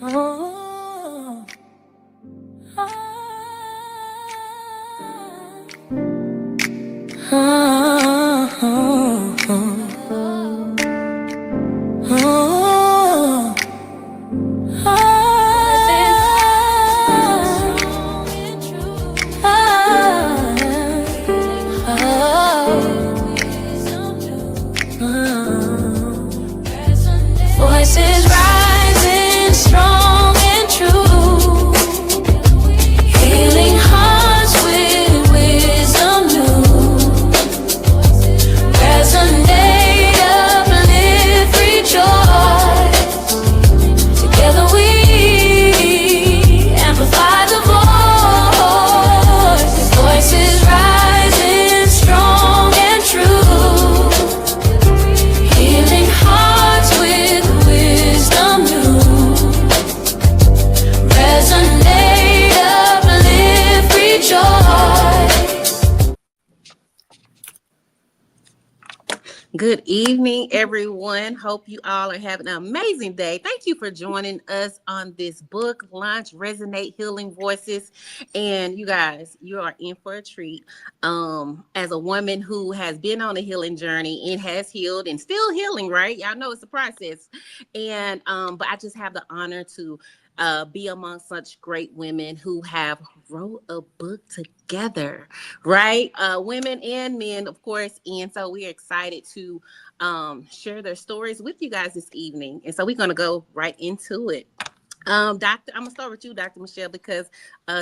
Oh, oh, oh, oh, voices rising strong and true, healing hearts with wisdom new. Resonate, uplift, rejoice. Together we amplify the voice. Voices rising strong and true, healing hearts with wisdom new. Resonate, uplift, rejoice. Good evening, everyone. Hope you all are having an amazing day. Thank you for joining us on this book launch, Resonate Healing Voices. And you guys, you are in for a treat. As a woman who has been on a healing journey and has healed and still healing, right? Y'all know it's a process. And but I just have the honor to be among such great women who have wrote a book together, right? Women and men, of course. And so we're excited to share their stories with you guys this evening. And so we're going to go right into it. Doctor, I'm going to start with you, Dr. Michelle, because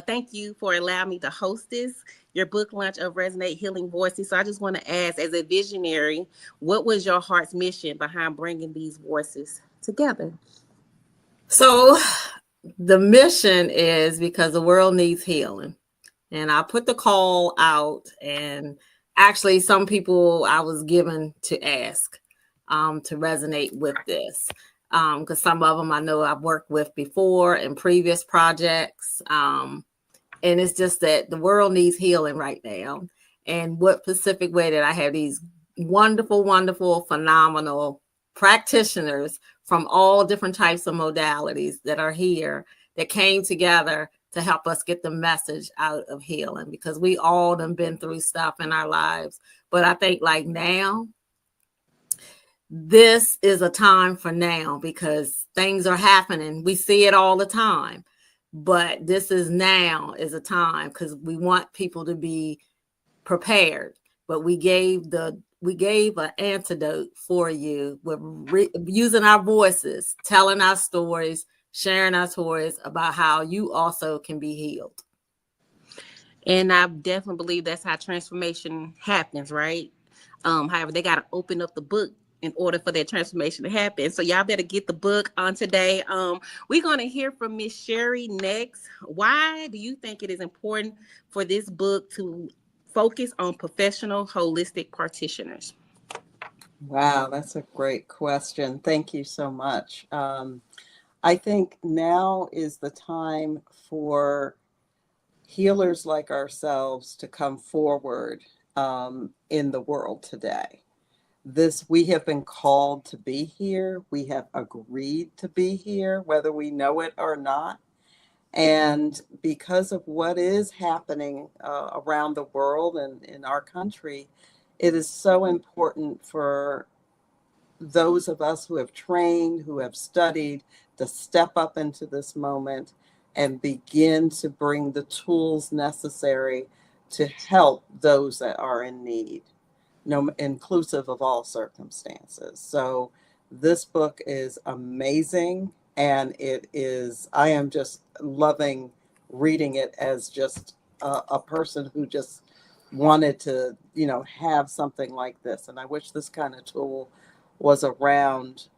thank you for allowing me to host your book launch of Resonate Healing Voices. So I just want to ask, as a visionary, what was your heart's mission behind bringing these voices together? So the mission is because the world needs healing. And I put the call out, and actually some people I was given to ask to resonate with this. Because some of them I know I've worked with before in previous projects. And it's just that the world needs healing right now. And what specific way that I have these wonderful, wonderful, phenomenal practitioners from all different types of modalities that are here that came together to help us get the message out of healing, because we all done been through stuff in our lives. But I think like now, this is a time for now, because things are happening. We see it all the time, but this is now is a time because we want people to be prepared. But we gave an antidote for you with using our voices, telling our stories, sharing our stories about how you also can be healed. And I definitely believe that's how transformation happens, right? However, they got to open up the book in order for that transformation to happen. So y'all better get the book on today. We're going to hear from Miss Sherry next. Why do you think it is important for this book to focus on professional holistic practitioners? Wow, that's a great question. Thank you so much. I think now is the time for healers like ourselves to come forward in the world today. We have been called to be here. We have agreed to be here, whether we know it or not. And because of what is happening around the world and in our country, it is so important for those of us who have trained, who have studied, to step up into this moment and begin to bring the tools necessary to help those that are in need, inclusive of all circumstances. So this book is amazing, and I am just loving reading it as just a person who just wanted to, have something like this. And I wish this kind of tool was around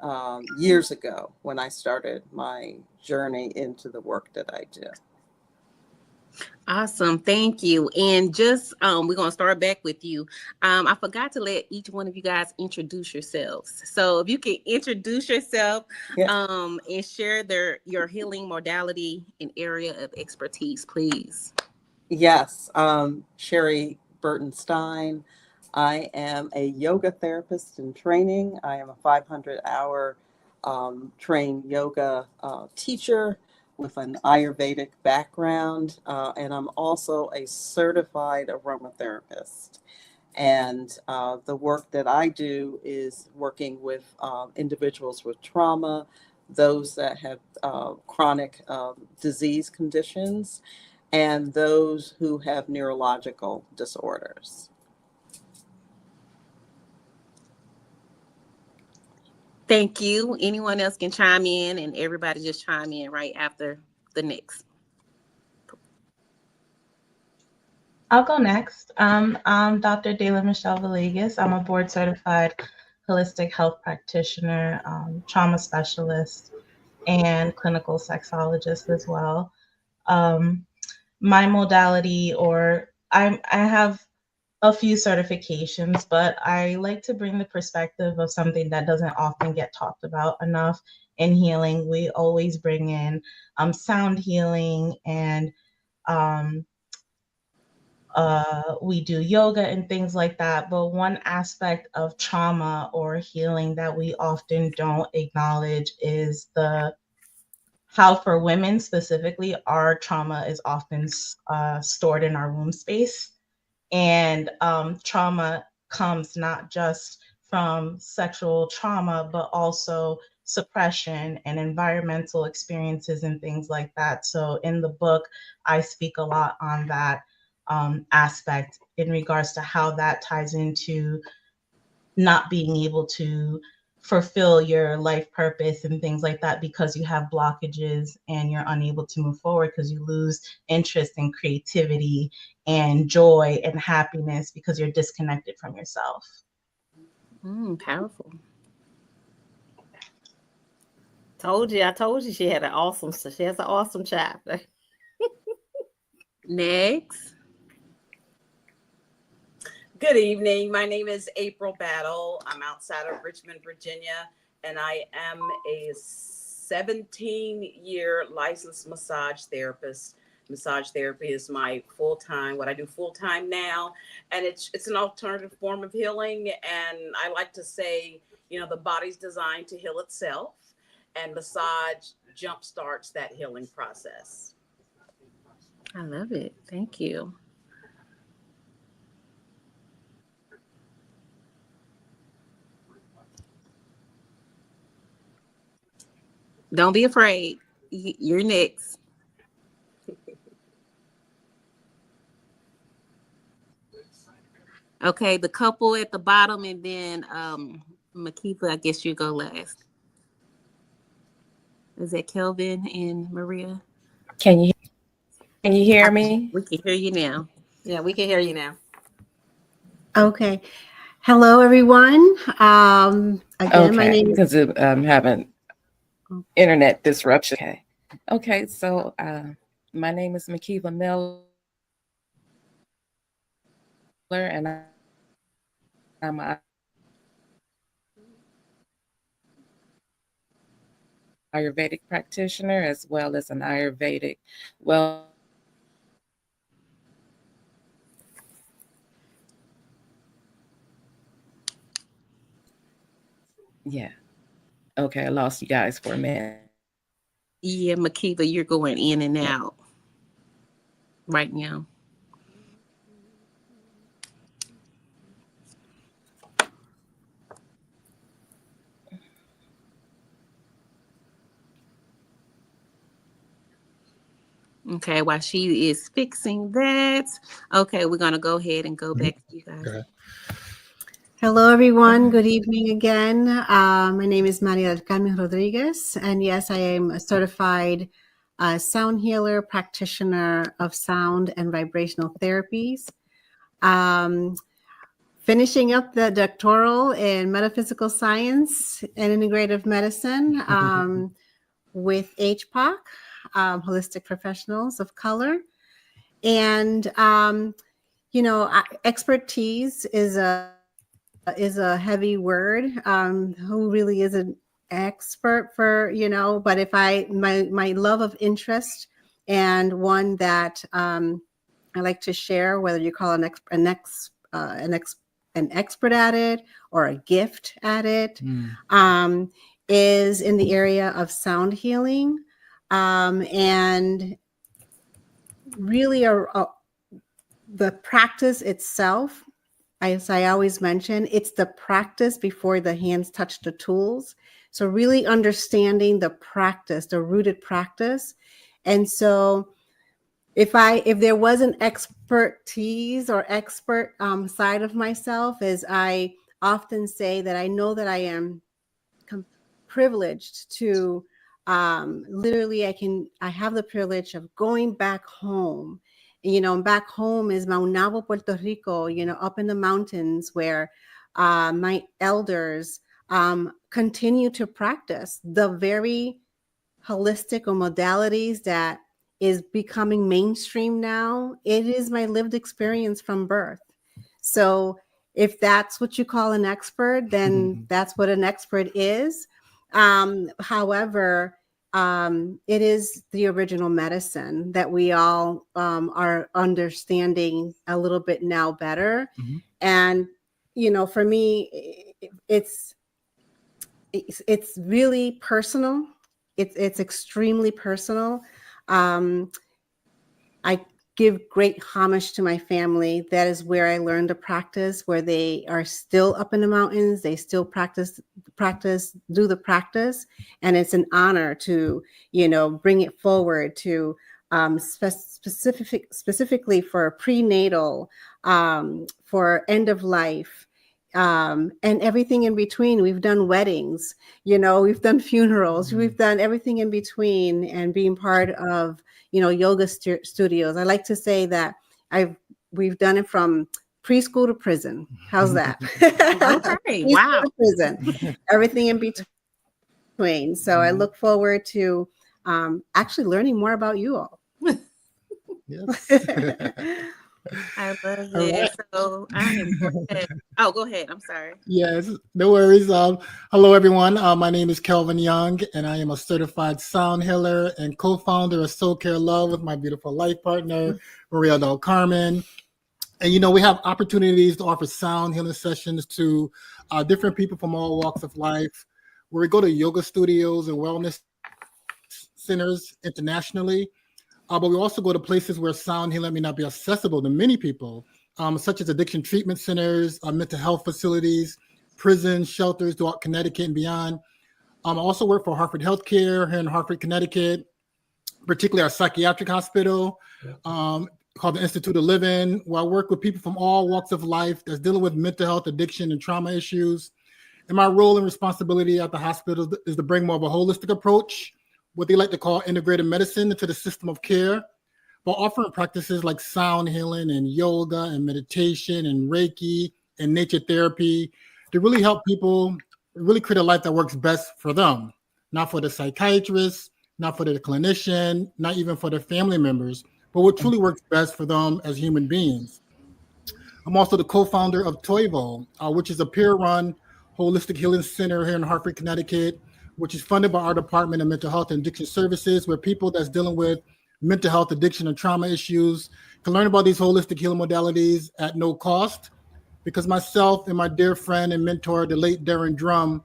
years ago when I started my journey into the work that I do. Awesome. Thank you. And just we're going to start back with you. I forgot to let each one of you guys introduce yourselves. So if you can introduce yourself and share your healing modality and area of expertise, please. Yes. Sherry Burton-Stein. I am a yoga therapist in training. I am a 500-hour trained yoga teacher with an Ayurvedic background, and I'm also a certified aromatherapist. And the work that I do is working with individuals with trauma, those that have chronic disease conditions, and those who have neurological disorders. Thank you. Anyone else can chime in, and everybody just chime in right after the next. I'll go next. I'm Dr. Dela Michelle Villegas. I'm a board certified holistic health practitioner, trauma specialist, and clinical sexologist as well. My modality, or I have a few certifications, but I like to bring the perspective of something that doesn't often get talked about enough in healing. We always bring in sound healing, and we do yoga and things like that. But one aspect of trauma or healing that we often don't acknowledge is how for women specifically, our trauma is often stored in our womb space. And trauma comes not just from sexual trauma, but also suppression and environmental experiences and things like that. So in the book, I speak a lot on that aspect in regards to how that ties into not being able to fulfill your life purpose and things like that because you have blockages and you're unable to move forward because you lose interest in creativity and joy and happiness because you're disconnected from yourself. Powerful. I told you she has an awesome chapter. Next. Good evening. My name is April Battle. I'm outside of Richmond, Virginia, and I am a 17-year licensed massage therapist. Massage therapy is my full-time, what I do full-time now, and it's an alternative form of healing. And I like to say, the body's designed to heal itself, and massage jumpstarts that healing process. I love it. Thank you. Don't be afraid. You're next. Okay, the couple at the bottom, and then Makitha, I guess you go last. Is that Kelvin and Maria? Can you hear me? We can hear you now. Yeah, we can hear you now. Okay. Hello, everyone. Again, my name is. Because I'm having internet disruption. Okay. So my name is Makitha Miller, and I'm a Ayurvedic practitioner as well as an Ayurvedic Yeah. Okay, I lost you guys for a minute. Yeah, Makitha, you're going in and out right now. Okay, while she is fixing that, okay, we're going to go ahead and go back to you guys. Okay. Hello, everyone. Good evening again. My name is Maria del Carmen Rodriguez, and yes, I am a certified sound healer, practitioner of sound and vibrational therapies. Finishing up the doctoral in metaphysical science and integrative medicine with HPOC, Holistic Professionals of Color. And, expertise is a heavy word. Who really is an expert for, but if my love of interest and one that I like to share, whether you call an expert at it or a gift at it, is in the area of sound healing, and really the practice itself. As I always mention, it's the practice before the hands touch the tools. So really understanding the practice, the rooted practice. And so if there was an expertise or expert side of myself, as I often say, that I know that I am privileged to literally I have the privilege of going back home. Back home is Maunabo, Puerto Rico, up in the mountains where my elders continue to practice the very holistic or modalities that is becoming mainstream now. It is my lived experience from birth. So if that's what you call an expert, then that's what an expert is. However, it is the original medicine that we all are understanding a little bit now better. And, for me, it's really personal. It's extremely personal. I give great homage to my family. That is where I learned to practice, where they are still up in the mountains. They still do the practice. And it's an honor to, bring it forward to specifically for prenatal, for end of life, and everything in between. We've done weddings, we've done funerals, we've done everything in between, and being part of, yoga studios. I like to say that we've done it from preschool to prison. How's that? Okay. Wow. To prison, everything in between. So I look forward to actually learning more about you all. Yes. I love All it. right. So I am go ahead. I'm sorry. Yes, no worries. Hello, everyone. My name is Kelvin Young, and I am a certified sound healer and co-founder of Soul Care Love with my beautiful life partner, Maria Del Carmen. And, we have opportunities to offer sound healing sessions to different people from all walks of life, where we go to yoga studios and wellness centers internationally. But we also go to places where sound healing may not be accessible to many people, such as addiction treatment centers, mental health facilities, prisons, shelters throughout Connecticut and beyond. I also work for Hartford Healthcare here in Hartford, Connecticut, particularly our psychiatric hospital called the Institute of Living, where I work with people from all walks of life that's dealing with mental health, addiction, and trauma issues. And my role and responsibility at the hospital is to bring more of a holistic approach, what they like to call integrated medicine, into the system of care, but offering practices like sound healing and yoga and meditation and Reiki and nature therapy to really help people really create a life that works best for them, not for the psychiatrist, not for the clinician, not even for their family members, but what truly works best for them as human beings. I'm also the co-founder of Toivo, which is a peer-run holistic healing center here in Hartford, Connecticut, which is funded by our Department of Mental Health and Addiction Services, where people that's dealing with mental health, addiction, and trauma issues can learn about these holistic healing modalities at no cost. Because myself and my dear friend and mentor, the late Darren Drum,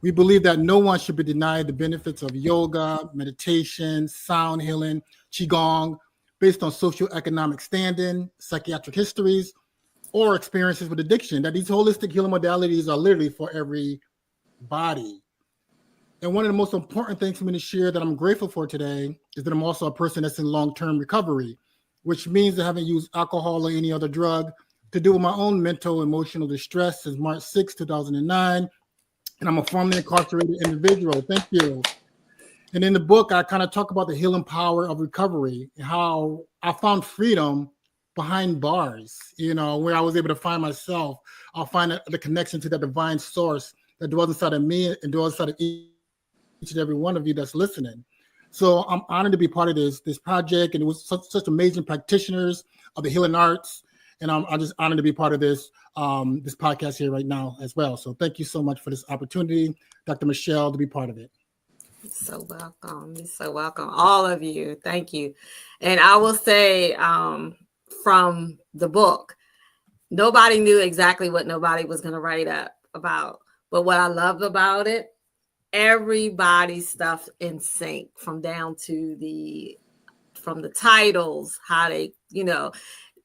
we believe that no one should be denied the benefits of yoga, meditation, sound healing, qigong, based on socioeconomic standing, psychiatric histories, or experiences with addiction, that these holistic healing modalities are literally for everybody. And one of the most important things for me to share that I'm grateful for today is that I'm also a person that's in long-term recovery, which means that I haven't used alcohol or any other drug to deal with my own mental, emotional distress since March 6, 2009. And I'm a formerly incarcerated individual. Thank you. And in the book, I kind of talk about the healing power of recovery and how I found freedom behind bars, where I was able to find myself. I'll find the connection to that divine source that dwells inside of me and dwells inside of each and every one of you that's listening. So I'm honored to be part of this project, and it was such amazing practitioners of the healing arts, and I'm just honored to be part of this podcast here right now as well. So thank you so much for this opportunity, Dr. Michelle, to be part of it. You're so welcome. You're so welcome. All of you. Thank you. And I will say from the book, nobody knew exactly what nobody was going to write up about. But what I loved about it everybody's stuff in sync from down to from the titles, how they,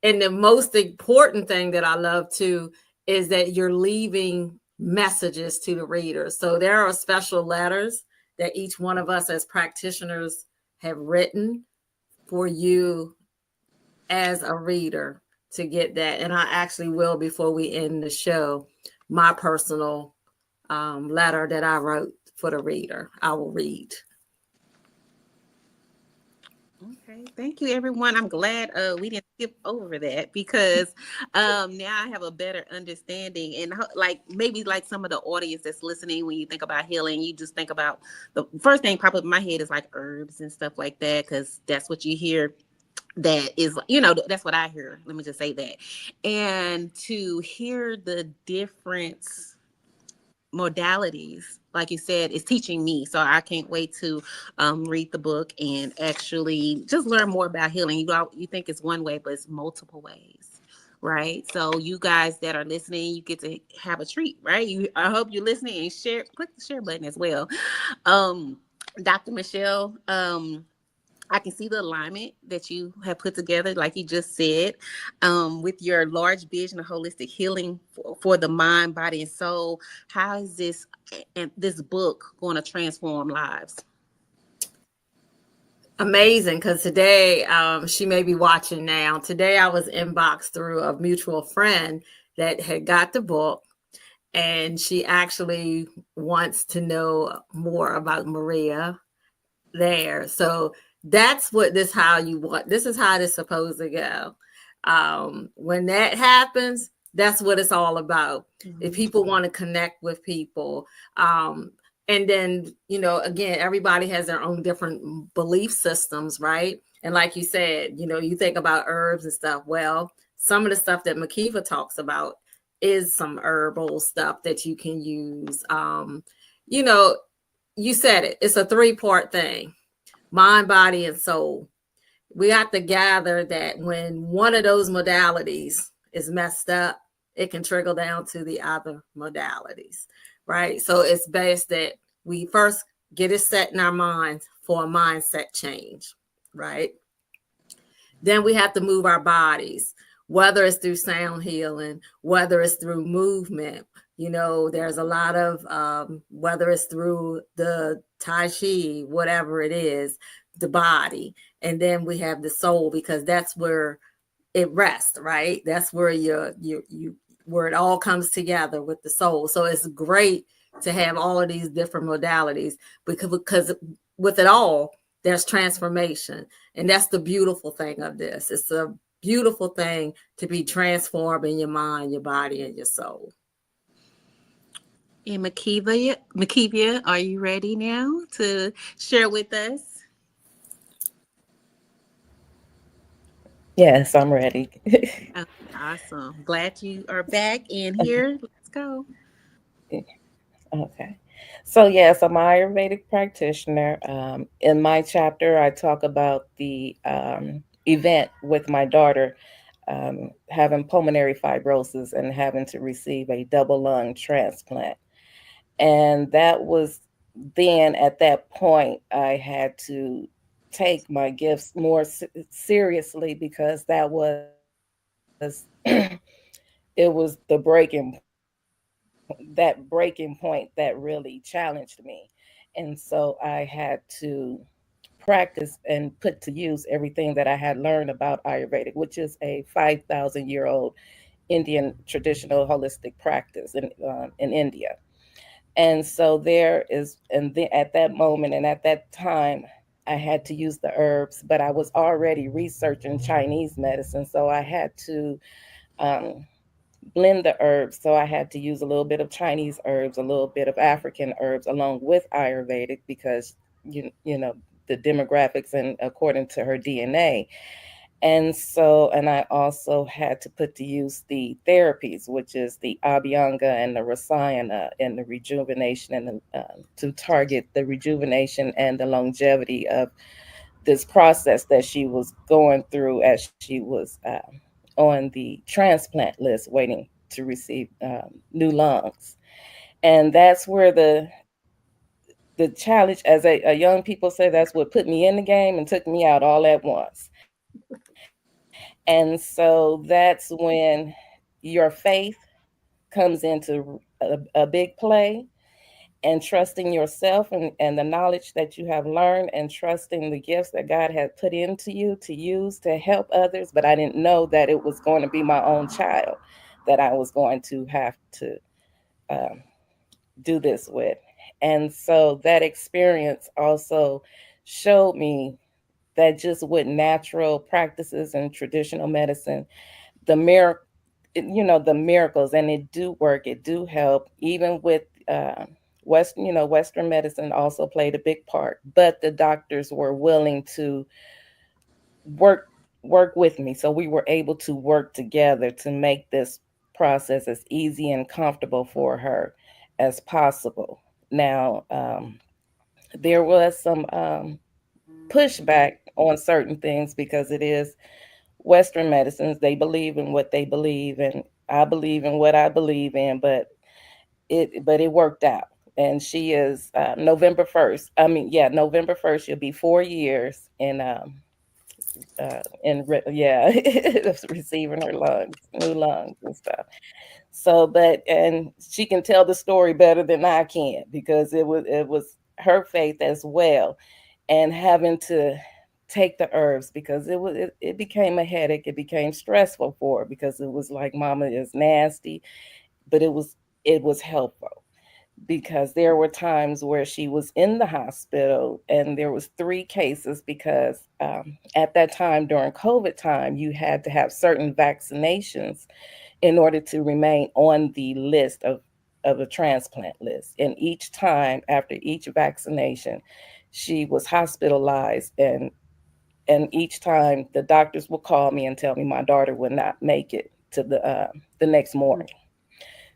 and the most important thing that I love too is that you're leaving messages to the readers. So there are special letters that each one of us as practitioners have written for you as a reader to get that. And I actually will, before we end the show, my personal letter that I wrote for the reader, I will read. Okay, thank you, everyone. I'm glad we didn't skip over that because now I have a better understanding and like maybe like some of the audience that's listening, when you think about healing, you just think about the first thing pop up in my head is like herbs and stuff like that because that's what you hear. That is, that's what I hear. Let me just say that, and to hear the difference modalities, like you said, is teaching me. So I can't wait to read the book and actually just learn more about healing. You think it's one way, but it's multiple ways, right? So you guys that are listening, you get to have a treat, right? I hope you're listening and click the share button as well. Dr. Michelle, I can see the alignment that you have put together, like you just said, with your large vision of holistic healing for the mind, body, and soul. How is this book going to transform lives? Amazing, because today she may be watching now. Today I was inboxed through a mutual friend that had got the book, and she actually wants to know more about Maria there. So that's what this how you want. This is how it's supposed to go. When that happens, that's what it's all about. Mm-hmm. If people want to connect with people, and then, again, everybody has their own different belief systems, right? And like you said, you think about herbs and stuff. Well, some of the stuff that Makiva talks about is some herbal stuff that you can use. You said it. It's a 3-part thing: mind, body, and soul. We have to gather that when one of those modalities is messed up, it can trickle down to the other modalities, right? So it's best that we first get it set in our minds for a mindset change, right? Then we have to move our bodies, whether it's through sound healing, whether it's through movement. There's a lot of, whether it's through the Tai Chi, whatever it is, the body. And then we have the soul, because that's where it rests, right? That's where where it all comes together with the soul. So it's great to have all of these different modalities because with it all, there's transformation. And that's the beautiful thing of this. It's a beautiful thing to be transformed in your mind, your body, and your soul. And Makiva, are you ready now to share with us? Yes, I'm ready. Oh, awesome. Glad you are back in here. Let's go. Okay. So, yes, I'm an Ayurvedic practitioner. In my chapter, I talk about the event with my daughter having pulmonary fibrosis and having to receive a double lung transplant. And that was then, at that point, I had to take my gifts more seriously, because that was it was the breaking point that really challenged me. And so I had to practice and put to use everything that I had learned about Ayurvedic, which is a 5,000-year-old Indian traditional holistic practice in India. And so at that moment and at that time, I had to use the herbs, but I was already researching Chinese medicine. So I had to um, blend the herbs. So I had to use a little bit of Chinese herbs, a little bit of African herbs, along with Ayurvedic, because the demographics and according to her DNA. And I also had to put to use the therapies, which is the Abhyanga and the Rasayana, and the rejuvenation, and to target the rejuvenation and the longevity of this process that she was going through as she was on the transplant list, waiting to receive new lungs. And that's where the challenge, as a young people say, that's what put me in the game and took me out all at once. And so that's when your faith comes into a big play, and trusting yourself and the knowledge that you have learned, and trusting the gifts that God had put into you to use to help others. But I didn't know that it was going to be my own child that I was going to have to um, do this with. And so that experience also showed me that just with natural practices and traditional medicine, the miracle, the miracles, and it do work, it do help, even with Western medicine also played a big part, but the doctors were willing to work work with me, so we were able to work together to make this process as easy and comfortable for her as possible. Now, there was some pushback on certain things because it is Western medicines. They believe in what they believe, and I believe in what I believe in. But it worked out. And she is November 1st. I mean, yeah, November 1st. She'll be 4 years yeah, receiving her new lungs and stuff. So, and she can tell the story better than I can, because it was her faith as well, and having to take the herbs, because it became a headache. It became stressful for her, because it was like, Mama is nasty, but it was helpful, because there were times where she was in the hospital, and there was 3 cases, because at that time, during COVID time, you had to have certain vaccinations in order to remain on the list of a transplant list. And each time after each vaccination, she was hospitalized, and each time the doctors would call me and tell me my daughter would not make it to the next morning.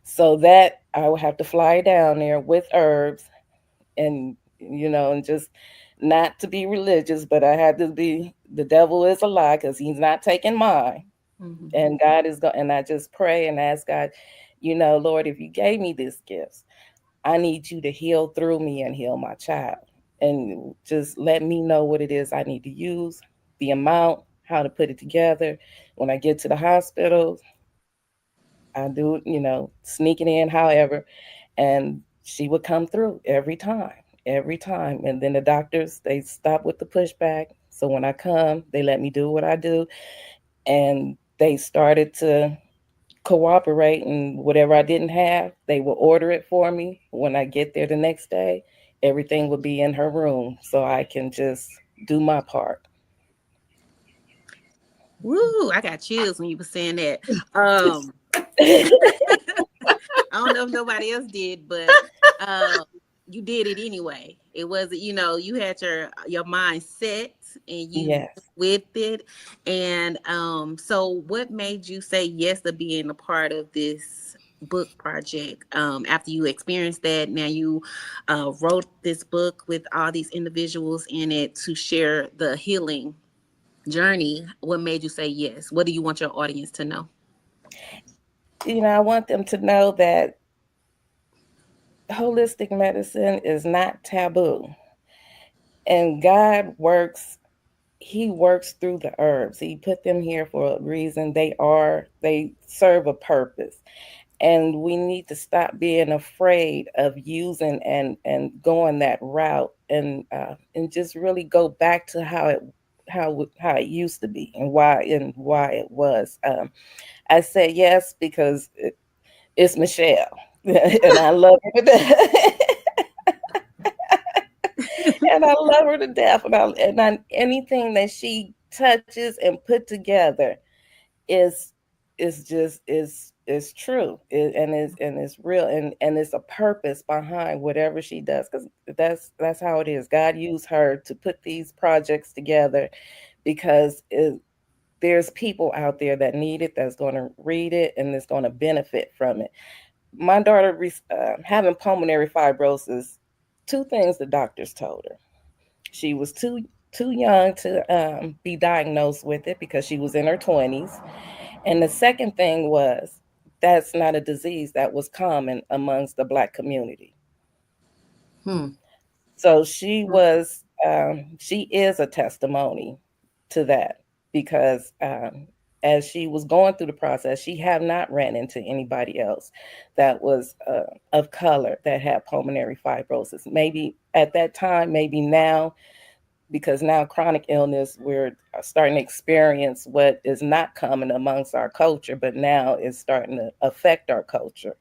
So that I would have to fly down there with herbs, and and just, not to be religious, but I had to be, the devil is a lie, because he's not taking mine. Mhm. And God is going, and I just pray and ask God, Lord, if you gave me these gifts, I need you to heal through me and heal my child. And just let me know what it is I need to use, the amount, how to put it together. When I get to the hospital, I do it, sneaking in, however, and she would come through every time, every time. And then the doctors, they stop with the pushback. So when I come, they let me do what I do. And they started to cooperate, and whatever I didn't have, they will order it for me. When I get there the next day, everything will be in her room, so I can just do my part. Woo! I got chills when you were saying that. I don't know if nobody else did, but uh, you did it anyway. It wasn't, you had your mind set and you went Yes. with it. And so what made you say yes to being a part of this book project? After you experienced that, now you wrote this book with all these individuals in it to share the healing journey. What made you say yes? What do you want your audience to know? I want them to know that holistic medicine is not taboo. And God works, He works through the herbs. He put them here for a reason. They serve a purpose. And we need to stop being afraid of using and going that route, and just really go back to how it used to be, and why it was. I said yes because it's Michelle, and I love her to death. And I love her to death, anything that she touches and put together is is true, and it's real, and it's a purpose behind whatever she does, because that's how it is. God used her to put these projects together, because there's people out there that need it, that's going to read it, and that's going to benefit from it. My daughter, having pulmonary fibrosis, 2 things the doctors told her: she was too young to be diagnosed with it, because she was in her 20s. And the second thing was, that's not a disease that was common amongst the Black community. Hmm. So she was, she is a testimony to that because as she was going through the process, she had not ran into anybody else that was of color that had pulmonary fibrosis. Maybe at that time, maybe now, because now chronic illness, we're starting to experience what is not common amongst our culture, but now is starting to affect our culture.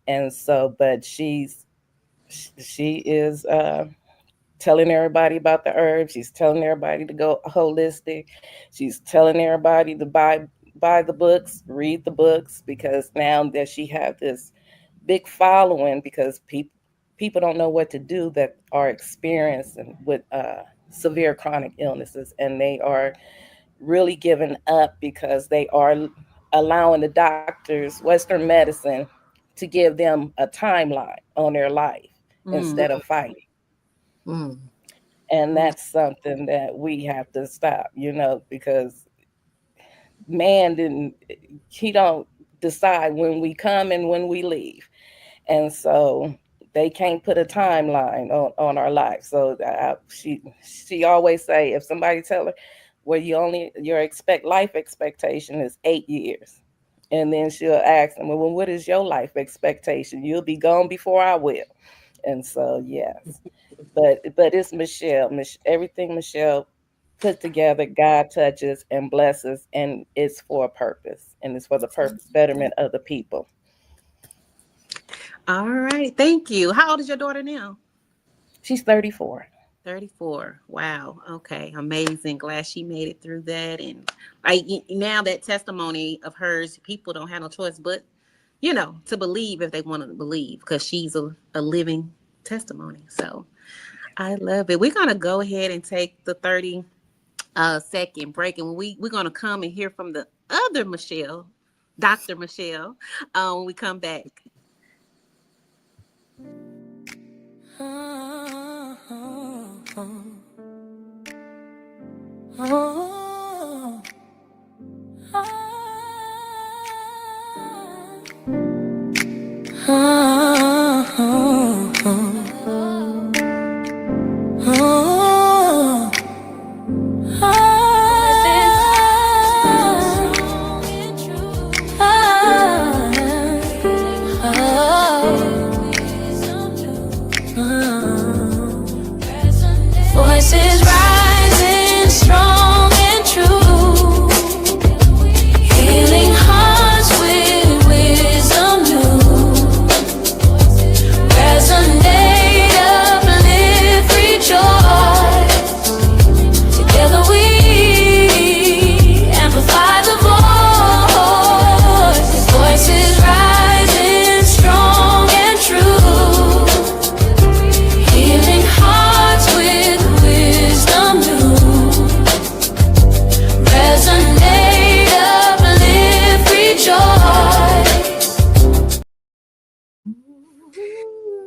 And so, but she is telling everybody about the herbs. She's telling everybody to go holistic. She's telling everybody to buy the books, read the books, because now that she have this big following, because people don't know what to do that are experiencing with severe chronic illnesses, and they are really giving up because they are allowing the doctors, Western medicine, to give them a timeline on their life instead of fighting. Mm. And that's something that we have to stop, because he don't decide when we come and when we leave. And so they can't put a timeline on our life. So she always say, if somebody tell her, well, your life expectation is 8 years. And then she'll ask them, well, what is your life expectation? You'll be gone before I will. And so, yes. But it's Michelle. Everything Michelle put together, God touches and blesses, and it's for a purpose, and it's for the betterment of the people. All right. Thank you. How old is your daughter now? She's 34. 34. Wow. Okay. Amazing. Glad she made it through that. And now that testimony of hers, people don't have no choice but, to believe if they want to believe, because she's a living testimony. So I love it. We're going to go ahead and take the 30-second break. And we're going to come and hear from the other Michelle, Dr. Michelle, when we come back. Voices rising strong and true, healing hearts with wisdom new. Resonate, uplift, rejoice. Together we amplify the voice. Voices rising strong and true, healing hearts with wisdom new. Resonate, uplift, rejoice.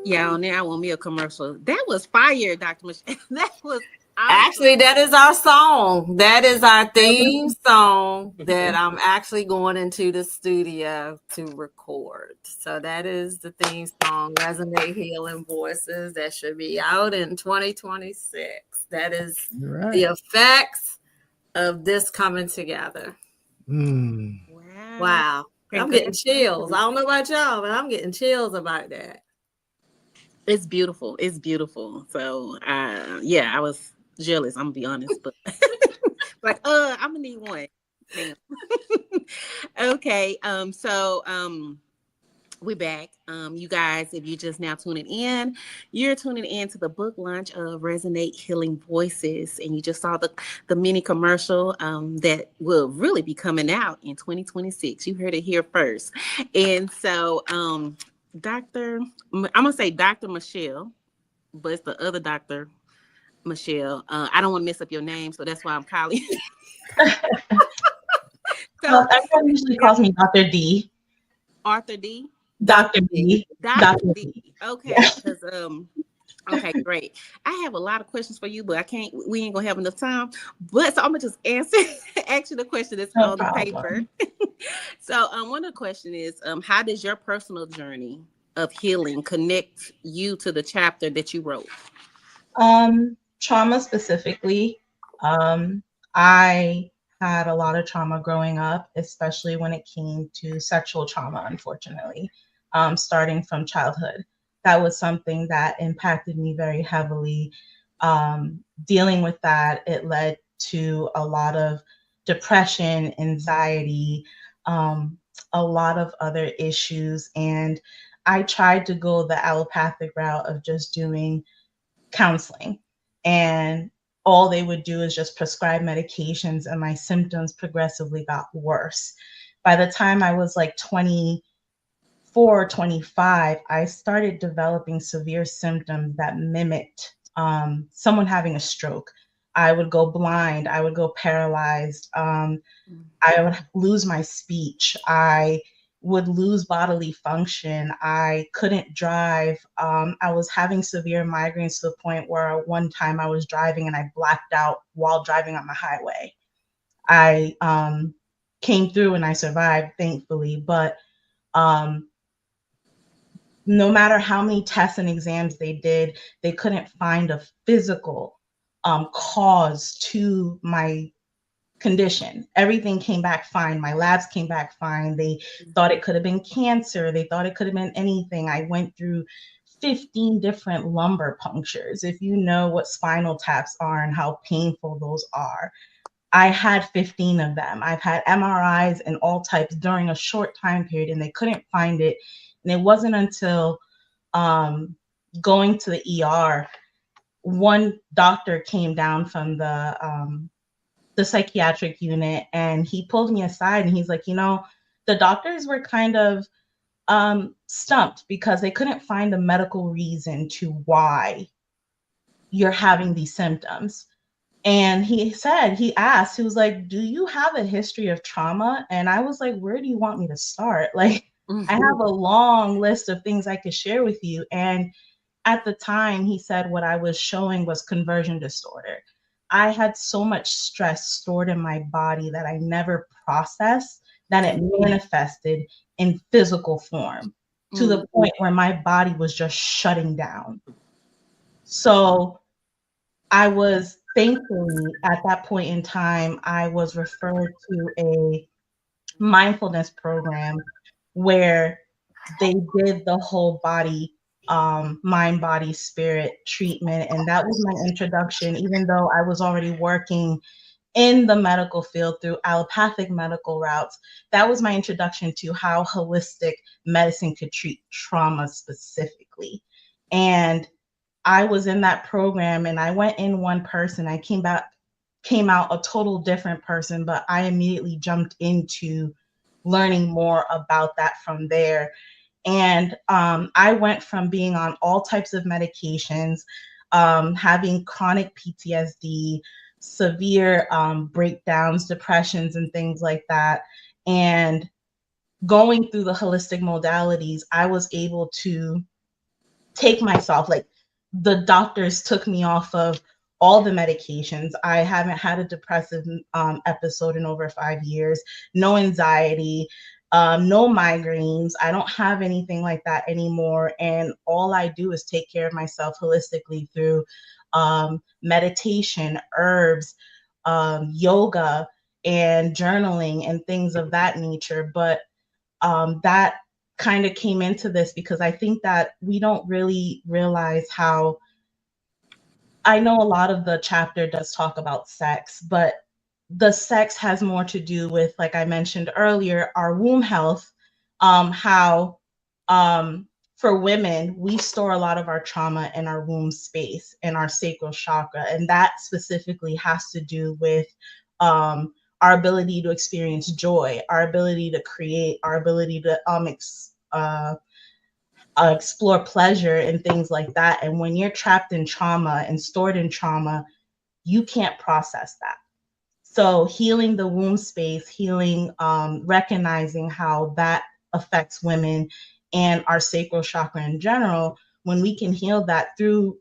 Y'all, now I want me a commercial. That was fire, Dr. Michelle. That was awesome. Actually, that is our song. That is our theme song that I'm actually going into the studio to record. So that is the theme song, Resonate Healing Voices, that should be out in 2026. That is the effects of this coming together. Wow. I'm getting chills. I don't know about y'all, but I'm getting chills about that. It's beautiful. It's beautiful. So, I was jealous. I'm gonna be honest, but like, I'm gonna need one. Okay. We're back. You guys, if you're just now tuning in, you're tuning in to the book launch of Resonate Healing Voices, and you just saw the mini commercial that will really be coming out in 2026. You heard it here first. And so, I'm gonna say Dr. Michelle, but it's the other Dr. Michelle. I don't want to mess up your name, so that's why I'm calling you. Well, everyone usually calls me Dr. D. Arthur D. Dr. D. Dr. D. Okay, because okay, great. I have a lot of questions for you, but we ain't gonna have enough time. But so I'm gonna just ask you the question that's on the paper. So one of the questions is, how does your personal journey of healing connect you to the chapter that you wrote? Trauma specifically. I had a lot of trauma growing up, especially when it came to sexual trauma, unfortunately, starting from childhood. That was something that impacted me very heavily. Dealing with that, it led to a lot of depression, anxiety, a lot of other issues. And I tried to go the allopathic route of just doing counseling, and all they would do is just prescribe medications, and my symptoms progressively got worse. By the time I was like 24, 25, I started developing severe symptoms that mimicked someone having a stroke. I would go blind, I would go paralyzed, I would lose my speech. I would lose bodily function. I couldn't drive. I was having severe migraines to the point where one time I was driving and I blacked out while driving on the highway. I came through and I survived, thankfully. But um, no matter how many tests and exams they did, they couldn't find a physical cause to my condition. Everything came back fine. My labs came back fine. They thought it could have been cancer. They thought it could have been anything. I went through 15 different lumbar punctures. If you know what spinal taps are and how painful those are, I had 15 of them. I've had MRIs and all types during a short time period, and they couldn't find it. And it wasn't until going to the ER, one doctor came down from the psychiatric unit, and he pulled me aside and he's like, the doctors were kind of stumped because they couldn't find a medical reason to why you're having these symptoms. And he asked, he was like, do you have a history of trauma? And I was like, where do you want me to start? Like, I have a long list of things I could share with you. And at the time, he said what I was showing was conversion disorder. I had so much stress stored in my body that I never processed, that it manifested in physical form to the point where my body was just shutting down. So I was thankfully at that point in time, I was referred to a mindfulness program where they did the whole body mind, body, spirit treatment. And that was my introduction, even though I was already working in the medical field through allopathic medical routes. That was my introduction to how holistic medicine could treat trauma specifically. And I was in that program, and I went in one person. I came out a total different person, but I immediately jumped into learning more about that from there. And I went from being on all types of medications, having chronic PTSD, severe breakdowns, depressions, and things like that. And going through the holistic modalities, I was able to take myself, like, the doctors took me off of all the medications. I haven't had a depressive episode in over 5 years, no anxiety, no migraines. I don't have anything like that anymore. And all I do is take care of myself holistically through meditation, herbs, yoga, and journaling and things of that nature. But that kind of came into this because I think that we don't really realize how, I know a lot of the chapter does talk about sex, but the sex has more to do with, like I mentioned earlier, our womb health, how for women, we store a lot of our trauma in our womb space and our sacral chakra. And that specifically has to do with our ability to experience joy, our ability to create, our ability to explore pleasure and things like that. And when you're trapped in trauma and stored in trauma, you can't process that. So healing the womb space, healing, recognizing how that affects women and our sacral chakra in general, when we can heal that through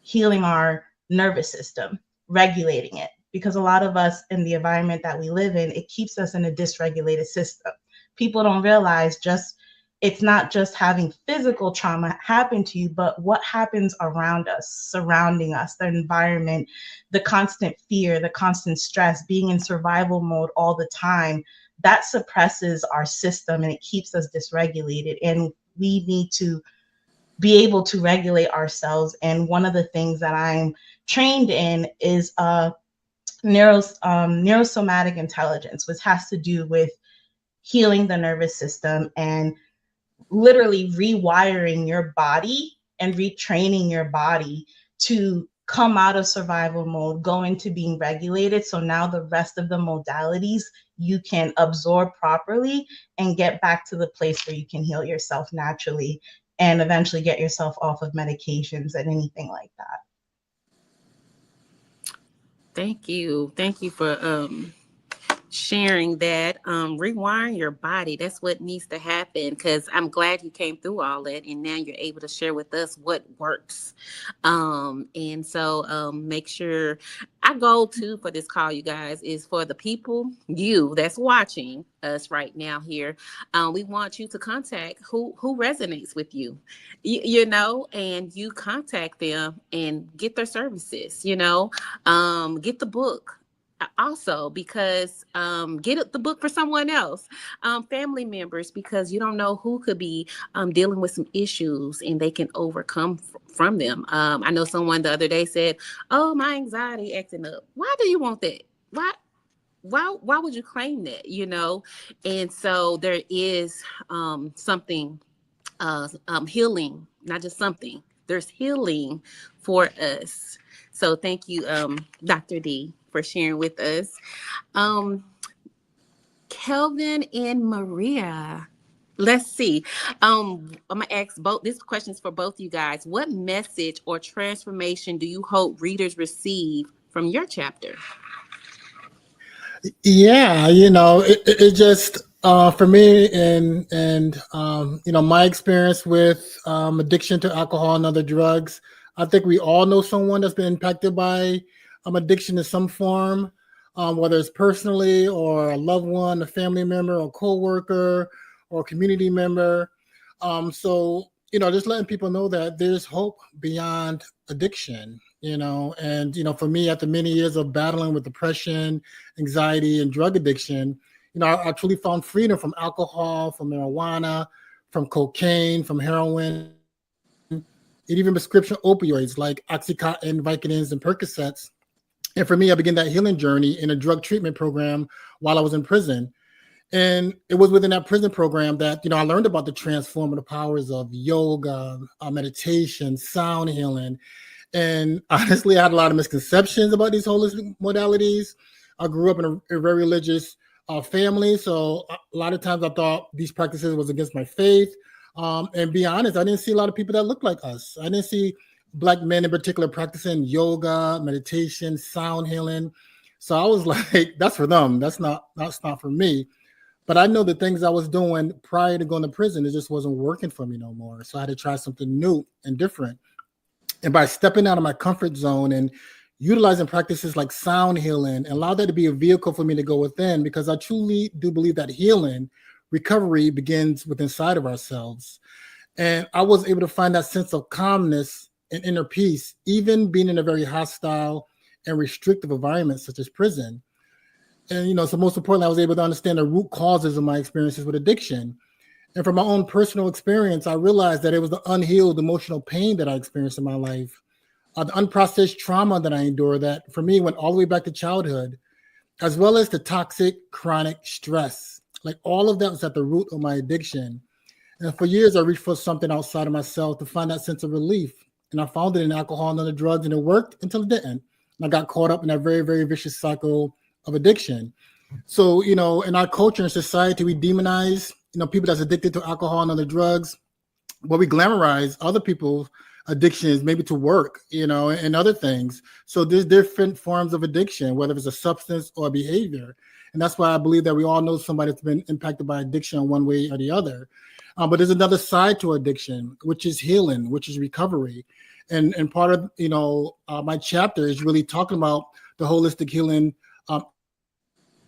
healing our nervous system, regulating it. Because a lot of us in the environment that we live in, it keeps us in a dysregulated system. People don't realize just it's not just having physical trauma happen to you, but what happens around us, surrounding us, the environment, the constant fear, the constant stress, being in survival mode all the time, that suppresses our system and it keeps us dysregulated. And we need to be able to regulate ourselves. And one of the things that I'm trained in is neurosomatic intelligence, which has to do with healing the nervous system and literally rewiring your body and retraining your body to come out of survival mode, go into being regulated. So now the rest of the modalities you can absorb properly and get back to the place where you can heal yourself naturally and eventually get yourself off of medications and anything like that. Thank you. Thank you for sharing that. Rewiring your body. That's what needs to happen, because I'm glad you came through all that and now you're able to share with us what works. And so make sure our goal too for this call, you guys, is for the people, you that's watching us right now here. We want you to contact who resonates with you, you know, and you contact them and get their services, you know, get the book. Also, because get the book for someone else, family members, because you don't know who could be dealing with some issues and they can overcome from them. I know someone the other day said, "Oh, my anxiety acting up." Why do you want that? Why would you claim that? You know, and so there is something healing, not just something. There's healing for us. So thank you, Dr. D, for sharing with us. Kelvin and Maria, let's see. I'm gonna ask both. This question is for both you guys. What message or transformation do you hope readers receive from your chapter? Yeah, it just for me and my experience with addiction to alcohol and other drugs. I think we all know someone that's been impacted by addiction in some form, whether it's personally or a loved one, a family member, or coworker, or a community member. So just letting people know that there's hope beyond addiction. And for me, after many years of battling with depression, anxiety, and drug addiction, I truly found freedom from alcohol, from marijuana, from cocaine, from heroin, and even prescription opioids like Oxycontin, Vicodins, and Percocets. And for me, I began that healing journey in a drug treatment program while I was in prison. And it was within that prison program that, I learned about the transformative powers of yoga, meditation, sound healing. And honestly, I had a lot of misconceptions about these holistic modalities. I grew up in a very religious family. So a lot of times I thought these practices was against my faith. And be honest, I didn't see a lot of people that looked like us. I didn't see Black men in particular practicing yoga, meditation, sound healing. So I was like, that's for them. That's not for me. But I know the things I was doing prior to going to prison, it just wasn't working for me no more. So I had to try something new and different. And by stepping out of my comfort zone and utilizing practices like sound healing, and allow that to be a vehicle for me to go within, because I truly do believe that healing, recovery begins with inside of ourselves. And I was able to find that sense of calmness and inner peace, even being in a very hostile and restrictive environment such as prison. And, so most importantly, I was able to understand the root causes of my experiences with addiction. And from my own personal experience, I realized that it was the unhealed emotional pain that I experienced in my life, the unprocessed trauma that I endured that for me went all the way back to childhood, as well as the toxic chronic stress. Like all of that was at the root of my addiction. And for years, I reached for something outside of myself to find that sense of relief. And I found it in alcohol and other drugs, and it worked until it didn't. And I got caught up in that very, very vicious cycle of addiction. So, in our culture and society, we demonize, people that's addicted to alcohol and other drugs, but we glamorize other people's addictions, maybe to work, and other things. So there's different forms of addiction, whether it's a substance or a behavior. And that's why I believe that we all know somebody that's been impacted by addiction in one way or the other. But there's another side to addiction, which is healing, which is recovery. And part of, my chapter is really talking about the holistic healing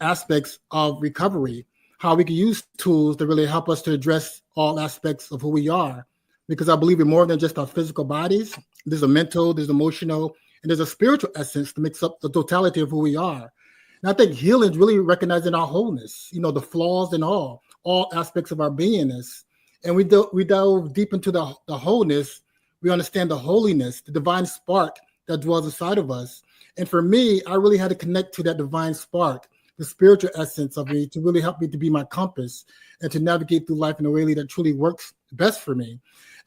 aspects of recovery, how we can use tools to really help us to address all aspects of who we are. Because I believe we're more than just our physical bodies. There's a mental, there's emotional, and there's a spiritual essence that makes up the totality of who we are. And I think healing is really recognizing our wholeness, you know, the flaws and all aspects of our beingness. And we delve deep into the wholeness. We understand the holiness, the divine spark that dwells inside of us. And for me, I really had to connect to that divine spark, the spiritual essence of me, to really help me to be my compass and to navigate through life in a way that truly works best for me.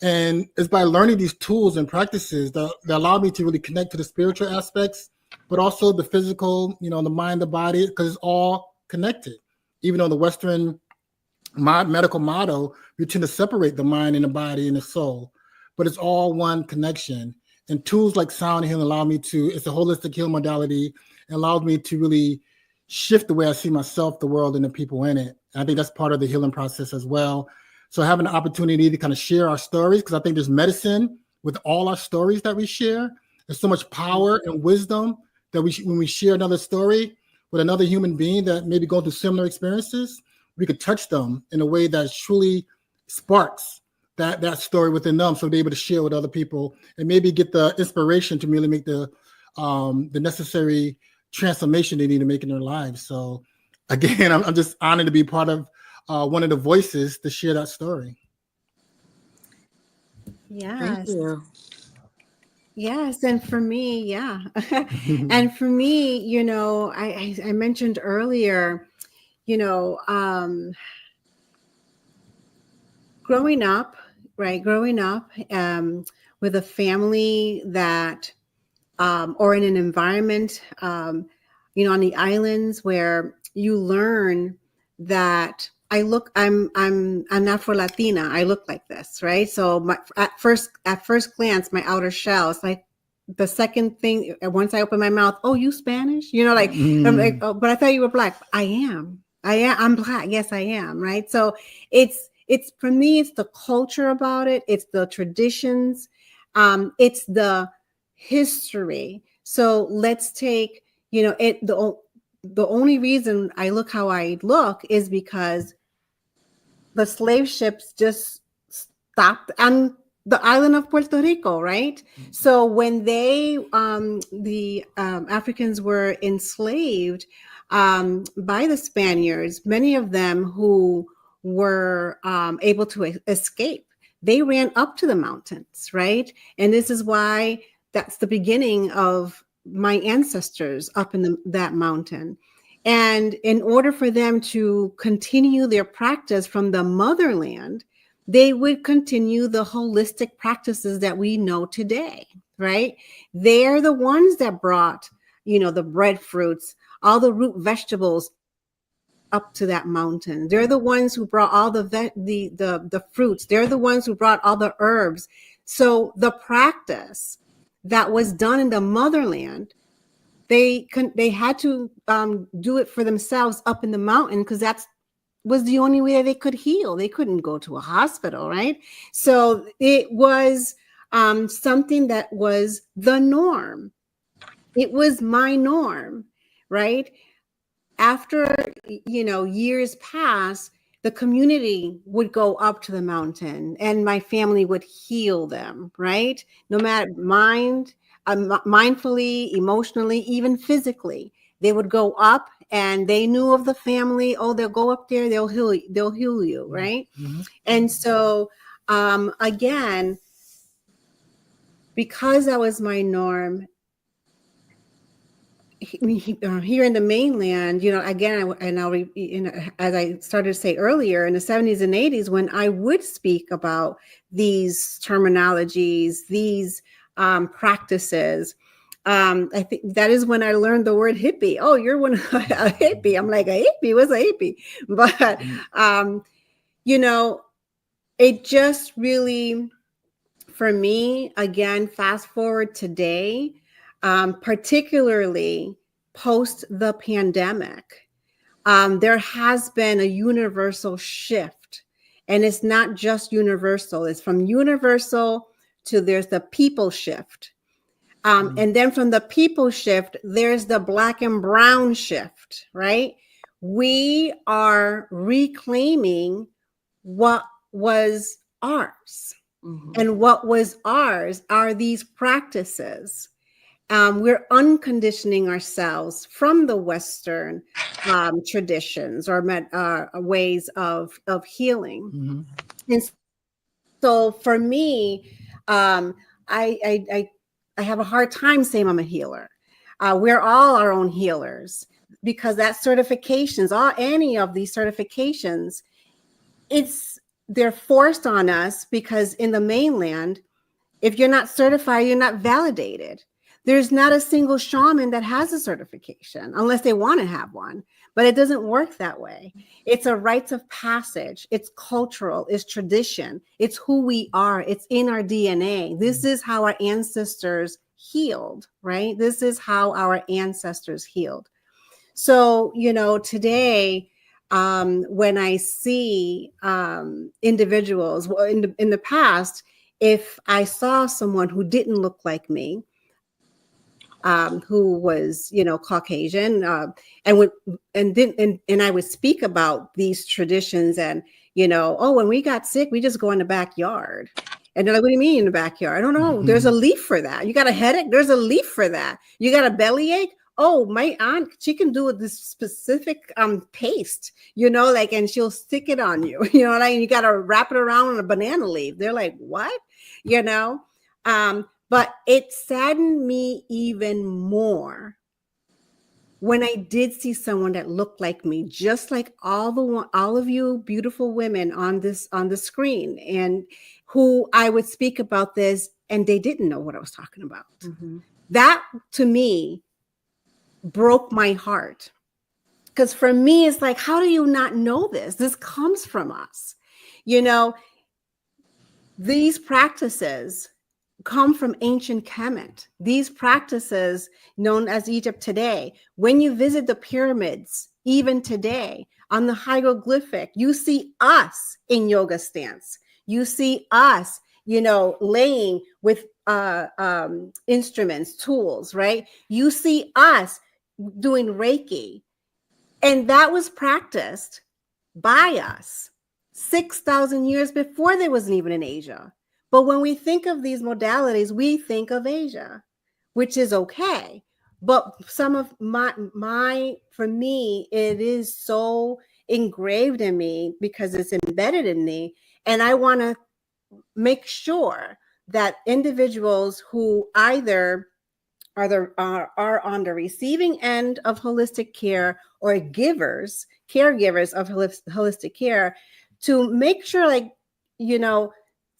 And it's by learning these tools and practices that allow me to really connect to the spiritual aspects, but also the physical, you know, the mind, the body, because it's all connected. Even though the Western medical model, we tend to separate the mind and the body and the soul, but it's all one connection. And tools like sound healing allow me to, it's a holistic healing modality, and allows me to really shift the way I see myself, the world, and the people in it. And I think that's part of the healing process as well. So having the opportunity to kind of share our stories, because I think there's medicine with all our stories that we share. There's so much power and wisdom that when we share another story with another human being that maybe going through similar experiences, we could touch them in a way that truly sparks that story within them, so they're able to share with other people and maybe get the inspiration to really make the necessary transformation they need to make in their lives. So again, I'm just honored to be part of one of the voices to share that story. Yes. you. Yes, and for me, yeah. And for me, you know, I mentioned earlier, you know, growing up, right? Growing up with a family that, or in an environment, you know, on the islands where you learn that I'm Afro-Latina. I look like this, right? So at first glance, my outer shell, it's like the second thing, once I open my mouth, oh, you Spanish? You know, like, I'm like, oh, but I thought you were Black. I'm Black. Yes, I am, right? So it's for me, it's the culture about it. It's the traditions. It's the history. So let's take, you know, the only reason I look how I look is because the slave ships just stopped on the island of Puerto Rico, right? So when the Africans were enslaved by the Spaniards, many of them who were able to escape, they ran up to the mountains, right? And this is why that's the beginning of my ancestors up in that mountain. And in order for them to continue their practice from the motherland, they would continue the holistic practices that we know today, right? They're the ones that brought, you know, the breadfruits, all the root vegetables up to that mountain. They're the ones who brought all the fruits. They're the ones who brought all the herbs. So the practice that was done in the motherland, they had to do it for themselves up in the mountain, because that was the only way they could heal. They couldn't go to a hospital, right? So it was something that was the norm. It was my norm, right? After, you know, years passed, the community would go up to the mountain and my family would heal them, right? No matter mindfully, emotionally, even physically, they would go up and they knew of the family. Oh, they'll go up there, they'll heal you, right? Mm-hmm. And so again, because that was my norm, here in the mainland, you know, again, as I started to say earlier, in the 70s and 80s, when I would speak about these terminologies, these practices, I think that is when I learned the word hippie. Oh, you're a hippie. I'm like, a hippie? What's a hippie? But, you know, it just really, for me, again, fast forward today, particularly post the pandemic, there has been a universal shift, and it's not just universal. It's from universal to there's the people shift. And then from the people shift, there's the Black and brown shift, right? we are reclaiming what was ours. Mhm. And what was ours are these practices. We're unconditioning ourselves from the Western traditions or ways of healing. Mhm. And so for me, I have a hard time saying I'm a healer. We're all our own healers because that certifications, any of these certifications, they're forced on us because in the mainland, if you're not certified, you're not validated. There's not a single shaman that has a certification unless they want to have one, but it doesn't work that way. It's a rites of passage. It's cultural. It's tradition. It's who we are. It's in our DNA. This is how our ancestors healed, right? This is how our ancestors healed. So, today, when I see individuals, well, in the past, if I saw someone who didn't look like me, who was, Caucasian, and I would speak about these traditions and, oh, when we got sick, we just go in the backyard. And they're like, what do you mean in the backyard? I don't know. There's a leaf for that. You got a headache? There's a leaf for that. You got a bellyache? Oh, my aunt, she can do this specific paste, and she'll stick it on you, and you got to wrap it around on a banana leaf. They're like, what? But it saddened me even more when I did see someone that looked like me, just like all of you beautiful women on the screen, and who I would speak about this, and they didn't know what I was talking about. Mhm. That to me broke my heart, because for me, it's like, how do you not know this? This comes from us. These practices come from ancient Kemet. These practices known as Egypt today, when you visit the pyramids, even today, on the hieroglyphic, you see us in yoga stance. You see us, laying with instruments, tools, right? You see us doing Reiki. And that was practiced by us 6,000 years before there wasn't even in Asia. But when we think of these modalities, we think of Asia, which is okay. But some of for me, it is so engraved in me because it's embedded in me. And I want to make sure that individuals who either are on the receiving end of holistic care or caregivers of holistic care, to make sure,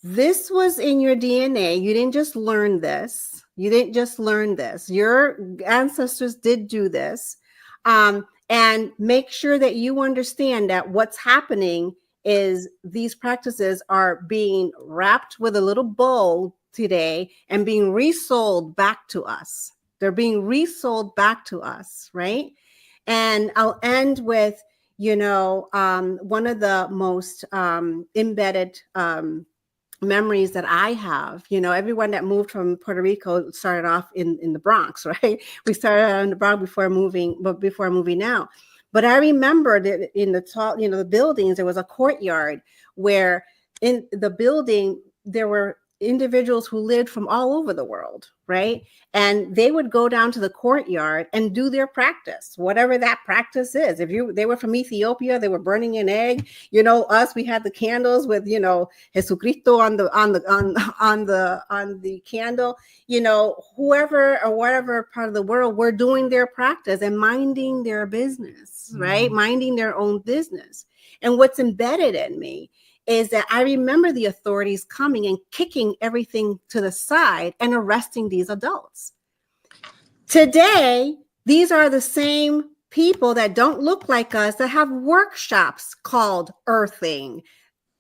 this was in your DNA. You didn't just learn this. Your ancestors did do this. And make sure that you understand that what's happening is these practices are being wrapped with a little bow today and being resold back to us. They're being resold back to us, right? And I'll end with, one of the most embedded memories that I have. Everyone that moved from Puerto Rico started off in the Bronx, right? We started out in the Bronx before moving out. But I remember that in the tall, the buildings, there was a courtyard where in the building there were individuals who lived from all over the world, right? And they would go down to the courtyard and do their practice, whatever that practice is. They were from Ethiopia, they were burning an egg. Us, we had the candles with, Jesucristo on the candle. Whoever or whatever part of the world were doing their practice and minding their business, right? Minding their own business. And what's embedded in me is that I remember the authorities coming and kicking everything to the side and arresting these adults. Today, these are the same people that don't look like us that have workshops called earthing,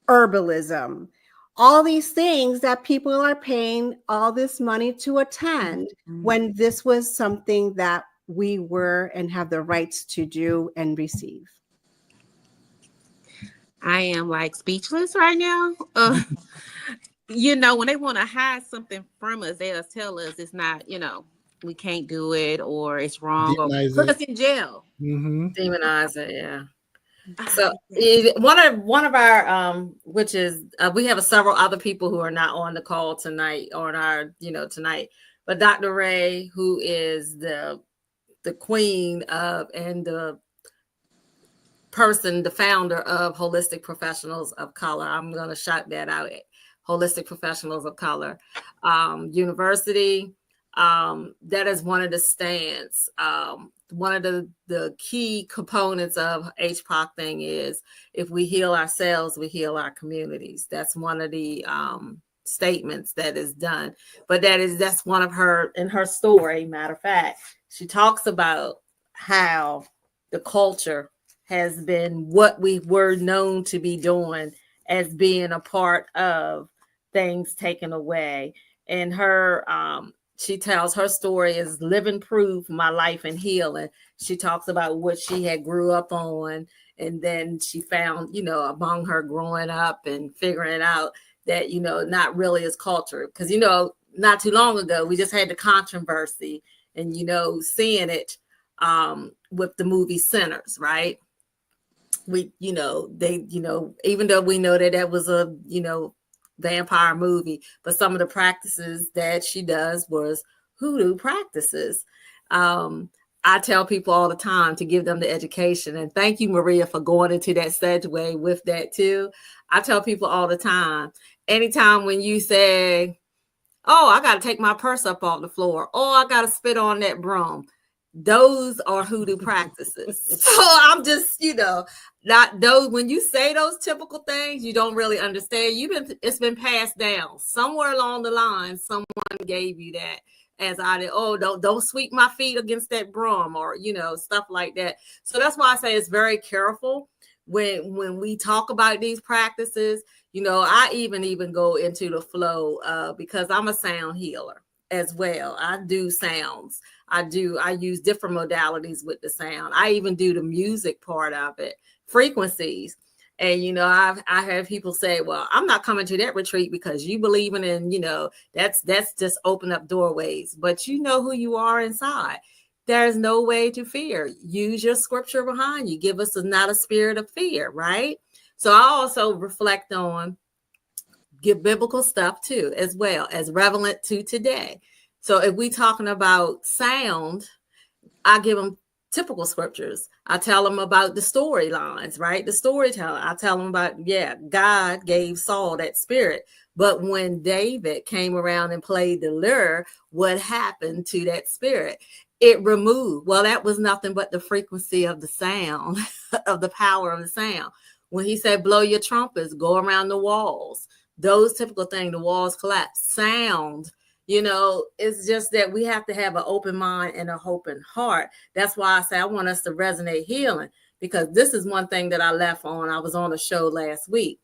herbalism, all these things that people are paying all this money to attend, when this was something that we were and have the rights to do and receive. I am like speechless right now. When they want to hide something from us, they'll tell us it's not, we can't do it, or it's wrong, or Demonize put it. us in jail. Hmm. Demonize it, yeah. I So hate that. one of our which is we have several other people who are not on the call tonight on our tonight, but Dr. Ray, who is the queen of and the person, the founder of Holistic Professionals of Color. I'm going to shout that out. Holistic Professionals of Color University. That is one of the stands. One of the key components of HPOC thing is if we heal ourselves, we heal our communities. That's one of the statements that is done. But that's one of her in her story. Matter of fact, she talks about how the culture has been what we were known to be doing as being a part of things taken away. And her she tells her story is living proof, my life and healing. She talks about what she had grew up on, and then she found, among her growing up and figuring out that, not really is culture. Because, not too long ago, we just had the controversy and, seeing it with the movie Sinners, right? We, even though we know that was a, vampire movie, but some of the practices that she does was hoodoo practices. I tell people all the time to give them the education, and thank you, Maria, for going into that segue with that too. I tell people all the time, anytime when you say, oh, I got to take my purse up off the floor, oh, I got to spit on that broom, those are hoodoo practices. So I'm just, not those. When you say those typical things, you don't really understand. It's been passed down somewhere along the line. Someone gave you that as I did. Oh, don't sweep my feet against that broom, or stuff like that. So that's why I say it's very careful when we talk about these practices. I even go into the flow because I'm a sound healer as well. I do sounds. I use different modalities with the sound. I even do the music part of it, frequencies. And, I have people say, well, I'm not coming to that retreat because you believe in, that's just open up doorways, but you know who you are inside. There's no way to fear. Use your scripture behind you. Give us not a spirit of fear, right? So I also reflect on, give biblical stuff too, as well as relevant to today. So if we talking about sound, I give them typical scriptures. I tell them about the storylines, right? The storytelling. I tell them about, God gave Saul that spirit. But when David came around and played the lyre, what happened to that spirit? It removed. Well, that was nothing but the frequency of the sound, of the power of the sound. When he said, blow your trumpets, go around the walls, those typical things, the walls collapse, sound. It's just that we have to have an open mind and a open heart. That's why I say I want us to resonate healing, because this is one thing that I left on. I was on a show last week.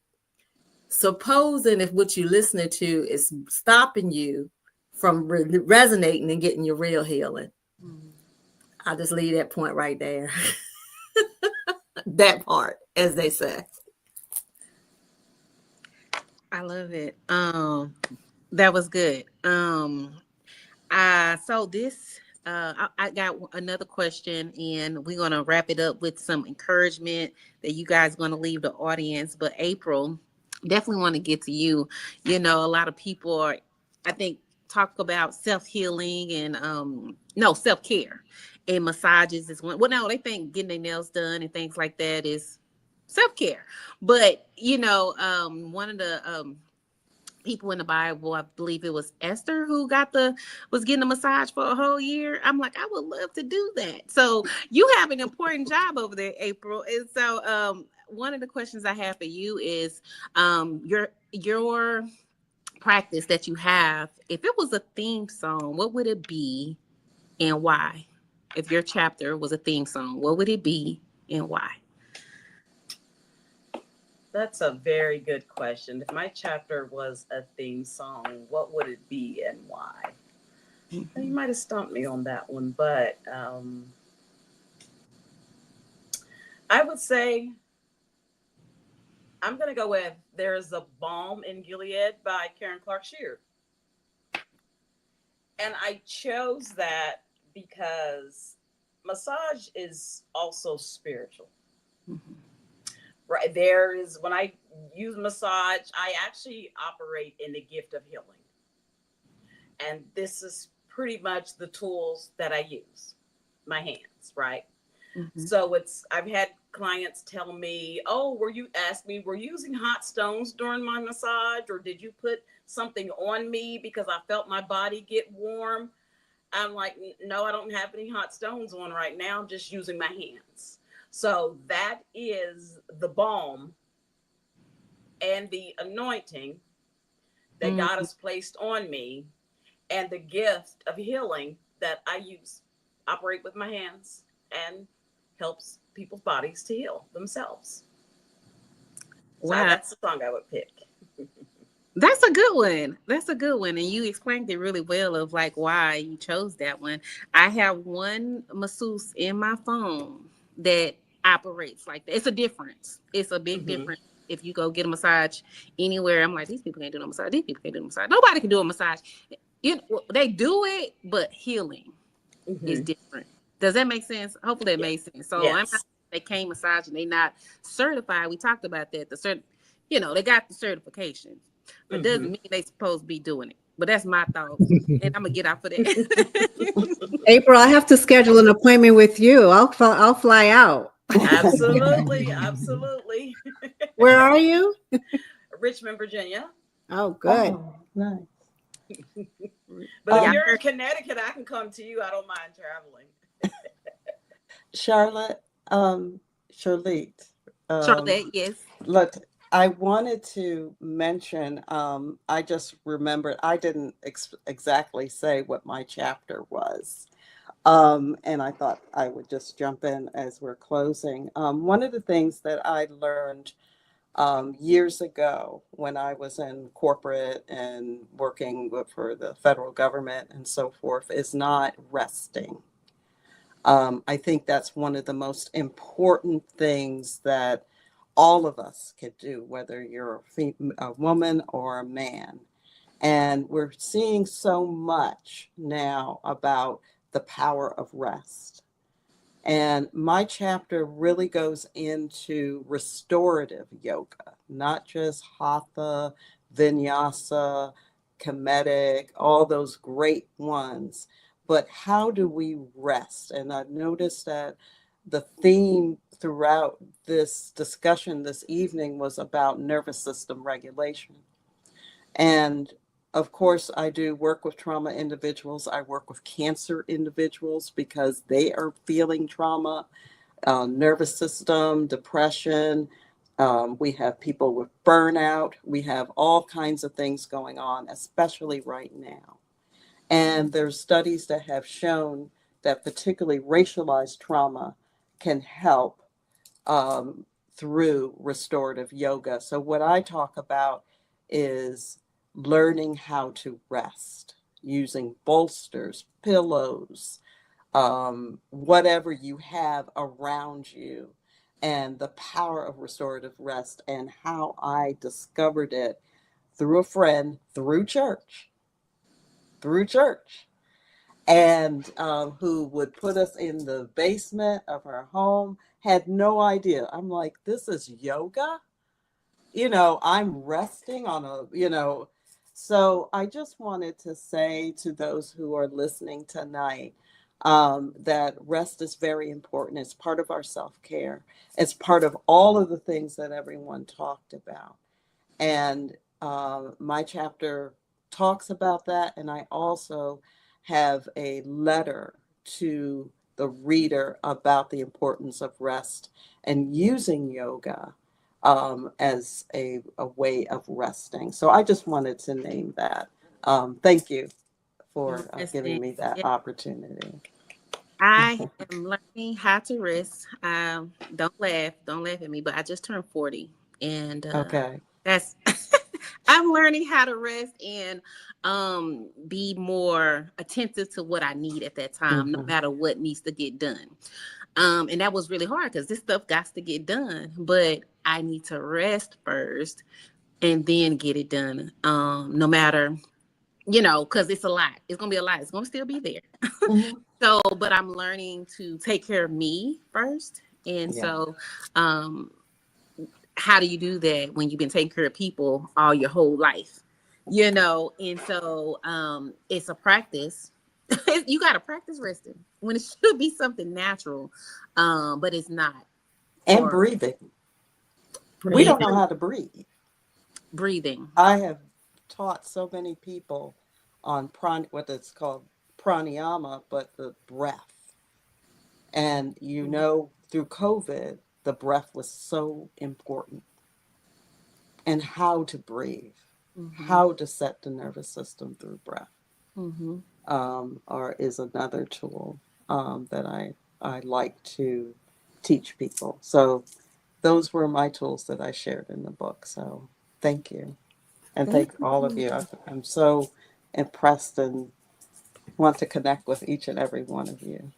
Supposing if what you're listening to is stopping you from resonating and getting your real healing, I'll just leave that point right there. That part, as they say. I love it. That was good. So this, I got another question, and we're gonna wrap it up with some encouragement that you guys are gonna leave the audience. But April, definitely want to get to you. A lot of people are, I think, talk about self-healing and no, self-care, and massages is one. Well, no, they think getting their nails done and things like that is self-care. But one of the people in the Bible, I believe it was Esther, who was getting a massage for a whole year. I'm like, I would love to do that. So you have an important job over there, April. And so one of the questions I have for you is your practice that you have. If it was a theme song, what would it be and why? If your chapter was a theme song, what would it be and why? That's a very good question. If my chapter was a theme song, what would it be and why? You might have stumped me on that one, but I would say I'm going to go with There's a Balm in Gilead by Karen Clark Sheard. And I chose that because massage is also spiritual. Mhm. Right. There is, when I use massage, I actually operate in the gift of healing. And this is pretty much the tools that I use, my hands, right? Mhm. So I've had clients tell me, oh, were you using hot stones during my massage? Or did you put something on me because I felt my body get warm? I'm like, no, I don't have any hot stones on right now. I'm just using my hands. So that is the balm and the anointing that Mhm. God has placed on me, and the gift of healing that I use, operate with my hands, and helps people's bodies to heal themselves. So Wow. that's the song I would pick. That's a good one. That's a good one. And you explained it really well of like why you chose that one. I have one masseuse in my phone that operates like that. It's a difference. It's a big Mm-hmm. difference. If you go get a massage anywhere, I'm like, these people can't do no massage. These people can't do no massage. Nobody can do a massage. They do it, but healing is Mm-hmm. different. Does that make sense? Hopefully that Yeah. makes sense. So I'm not, Yes. they can't massage and they not certified. We talked about that. They got the certification, but Mm-hmm. doesn't mean they supposed to be doing it. But that's my thoughts, and I'm gonna get off of that. April, I have to schedule an appointment with you. I'll fly out. Absolutely. Absolutely. Where are you? Richmond, Virginia. Oh, good. Oh, nice. But if Yeah, Um, you're in Connecticut, I can come to you. I don't mind traveling. Charlotte, Charlotte, Charlotte. Yes. look, I wanted to mention, I just remembered I didn't exactly say what my chapter was. And I thought I would just jump in as we're closing. One of the things that I learned years ago when I was in corporate and working for the federal government and so forth is not resting. I think that's one of the most important things that all of us could do, whether you're a woman or a man. And we're seeing so much now about the power of rest. And my chapter really goes into restorative yoga, not just hatha, vinyasa, kemetic, all those great ones, but how do we rest? And I've noticed that the theme throughout this discussion this evening was about nervous system regulation. And of course, I do work with trauma individuals. I work with cancer individuals because they are feeling trauma, nervous system, depression. We have people with burnout. We have all kinds of things going on, especially right now. And there's studies that have shown that particularly racialized trauma can help um, through restorative yoga. So, what I talk about is learning how to rest using bolsters, pillows, whatever you have around you, and the power of restorative rest, and how I discovered it through a friend, through church and who would put us in the basement of her home, had no idea. I'm like, this is yoga? I'm resting on So I just wanted to say to those who are listening tonight that rest is very important. It's part of our self care, it's part of all of the things that everyone talked about. And my chapter talks about that. And I also have a letter to the reader about the importance of rest and using yoga as a way of resting. So I just wanted to name that. Thank you for giving Interesting. me that Yeah. opportunity. I am learning how to rest. Don't laugh. Don't laugh at me, but I just turned 40. And Okay. that's I'm learning how to rest and be more attentive to what I need at that time, no Hmm. matter what needs to get done. And that was really hard because this stuff got to get done, but I need to rest first and then get it done. No matter because it's a lot. It's gonna be a lot. It's gonna still be there. Mhm. So, but I'm learning to take care of me first. And Yeah. so, how do you do that when you've been taking care of people all your whole life? And so it's a practice. You got to practice resting when it should be something natural, but it's not. And For breathing. We breathing, don't know how to breathe. breathing. I have taught so many people on what it's called pranayama, but the breath. And through COVID, the breath was so important. And how to breathe, how to set the nervous system through breath, or is another tool that I like to teach people. So those were my tools that I shared in the book. So thank you. And Thank thank all of you. you. I'm so impressed and want to connect with each and every one of you.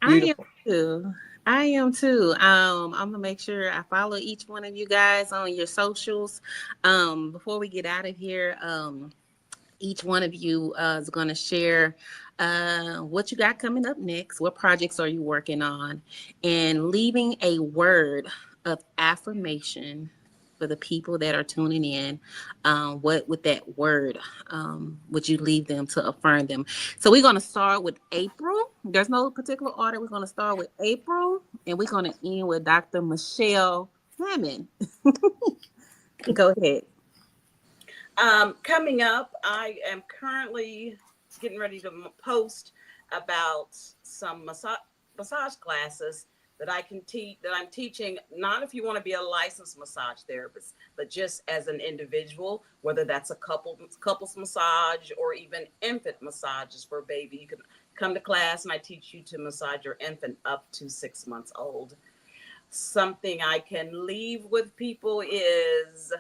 I am Beautiful. too. I am too. I'm gonna make sure I follow each one of you guys on your socials. Before we get out of here, each one of you is going to share what you got coming up next. What projects are you working on? And leaving a word of affirmation for the people that are tuning in. What with that word would you leave them to affirm them? So we're going to start with April. There's no particular order. We're going to start with April, and we're going to end with Dr. Michelle Hammond. Go ahead. Coming up, I am currently getting ready to post about some massage classes that I can teach, that I'm teaching, not if you want to be a licensed massage therapist, but just as an individual, whether that's a couples massage or even infant massages for a baby. You can come to class and I teach you to massage your infant up to 6 months old. Something I can leave with people is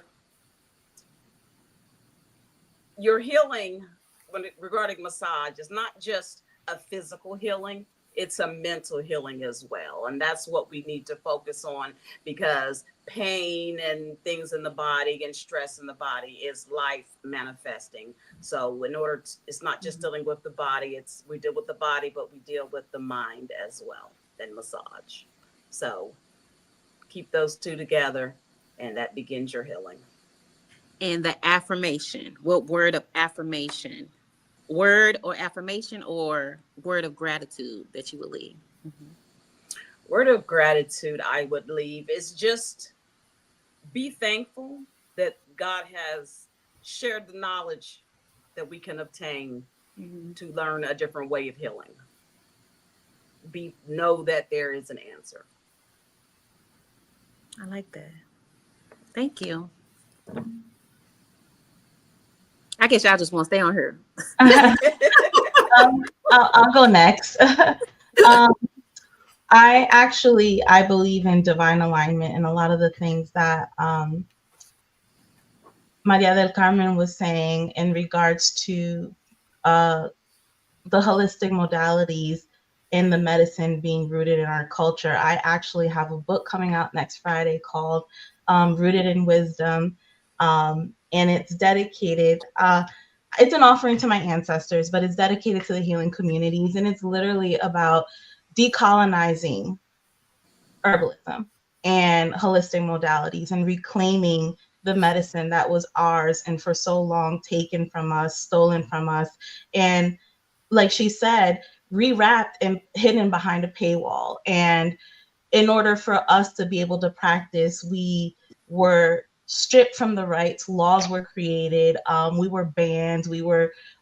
your healing regarding massage is not just a physical healing, it's a mental healing as well. And that's what we need to focus on, because pain and things in the body and stress in the body is life manifesting. So it's not just dealing with the body, we deal with the body, but we deal with the mind as well in massage. So keep those two together and that begins your healing. And the affirmation. What word of affirmation? Word or affirmation or word of gratitude that you would leave? Word of gratitude I would leave is just be thankful that God has shared the knowledge that we can obtain to learn a different way of healing. Know that there is an answer. I like that. Thank you. I guess y'all just want to stay on here. I'll go next. I believe in divine alignment, and a lot of the things that Maria del Carmen was saying in regards to the holistic modalities in the medicine being rooted in our culture. I actually have a book coming out next Friday called Rooted in Wisdom, and it's dedicated. It's an offering to my ancestors, but it's dedicated to the healing communities, and it's literally about decolonizing herbalism and holistic modalities and reclaiming the medicine that was ours and for so long taken from us, stolen from us, and like she said, rewrapped and hidden behind a paywall. And in order for us to be able to practice, we were stripped from the rights. Laws were created. We were banned.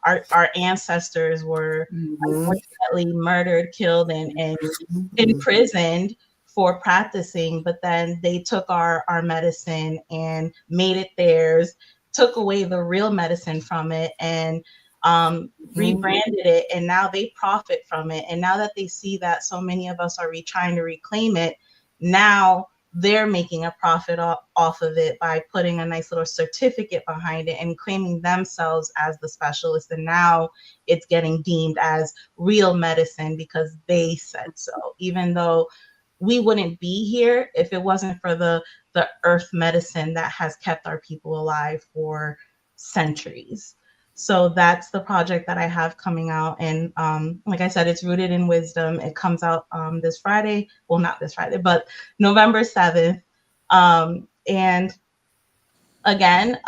Our ancestors were unfortunately murdered, killed, and imprisoned for practicing. But then they took our medicine and made it theirs, took away the real medicine from it, and rebranded it, and now they profit from it. And now that they see that so many of us are trying to reclaim it, now they're making a profit off of it by putting a nice little certificate behind it and claiming themselves as the specialist. And now it's getting deemed as real medicine because they said so, even though we wouldn't be here if it wasn't for the earth medicine that has kept our people alive for centuries. So that's the project that I have coming out. And like I said, it's rooted in wisdom. It comes out this Friday. Well, not this Friday, but November 7th. And again,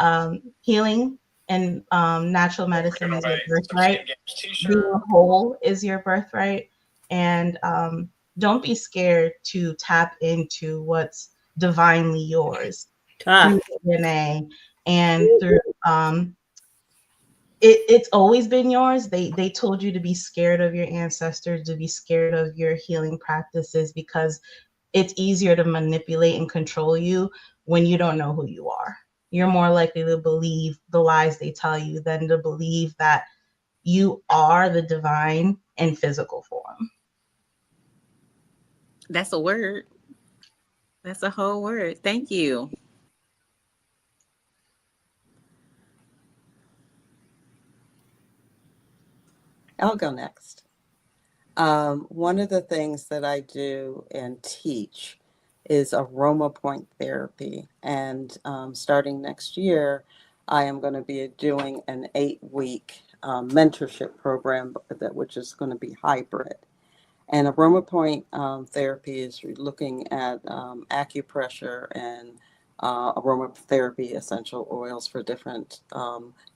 healing and natural medicine is your birthright. Being whole is your birthright. And don't be scared to tap into what's divinely yours through DNA and through it's always been yours. They told you to be scared of your ancestors, to be scared of your healing practices, because it's easier to manipulate and control you when you don't know who you are. You're more likely to believe the lies they tell you than to believe that you are the divine in physical form. That's a word. That's a whole word. Thank you. I'll go next. One of the things that I do and teach is aroma point therapy. And starting next year, I am going to be doing an 8-week mentorship program which is going to be hybrid. And aroma point therapy is looking at acupressure and aromatherapy essential oils for different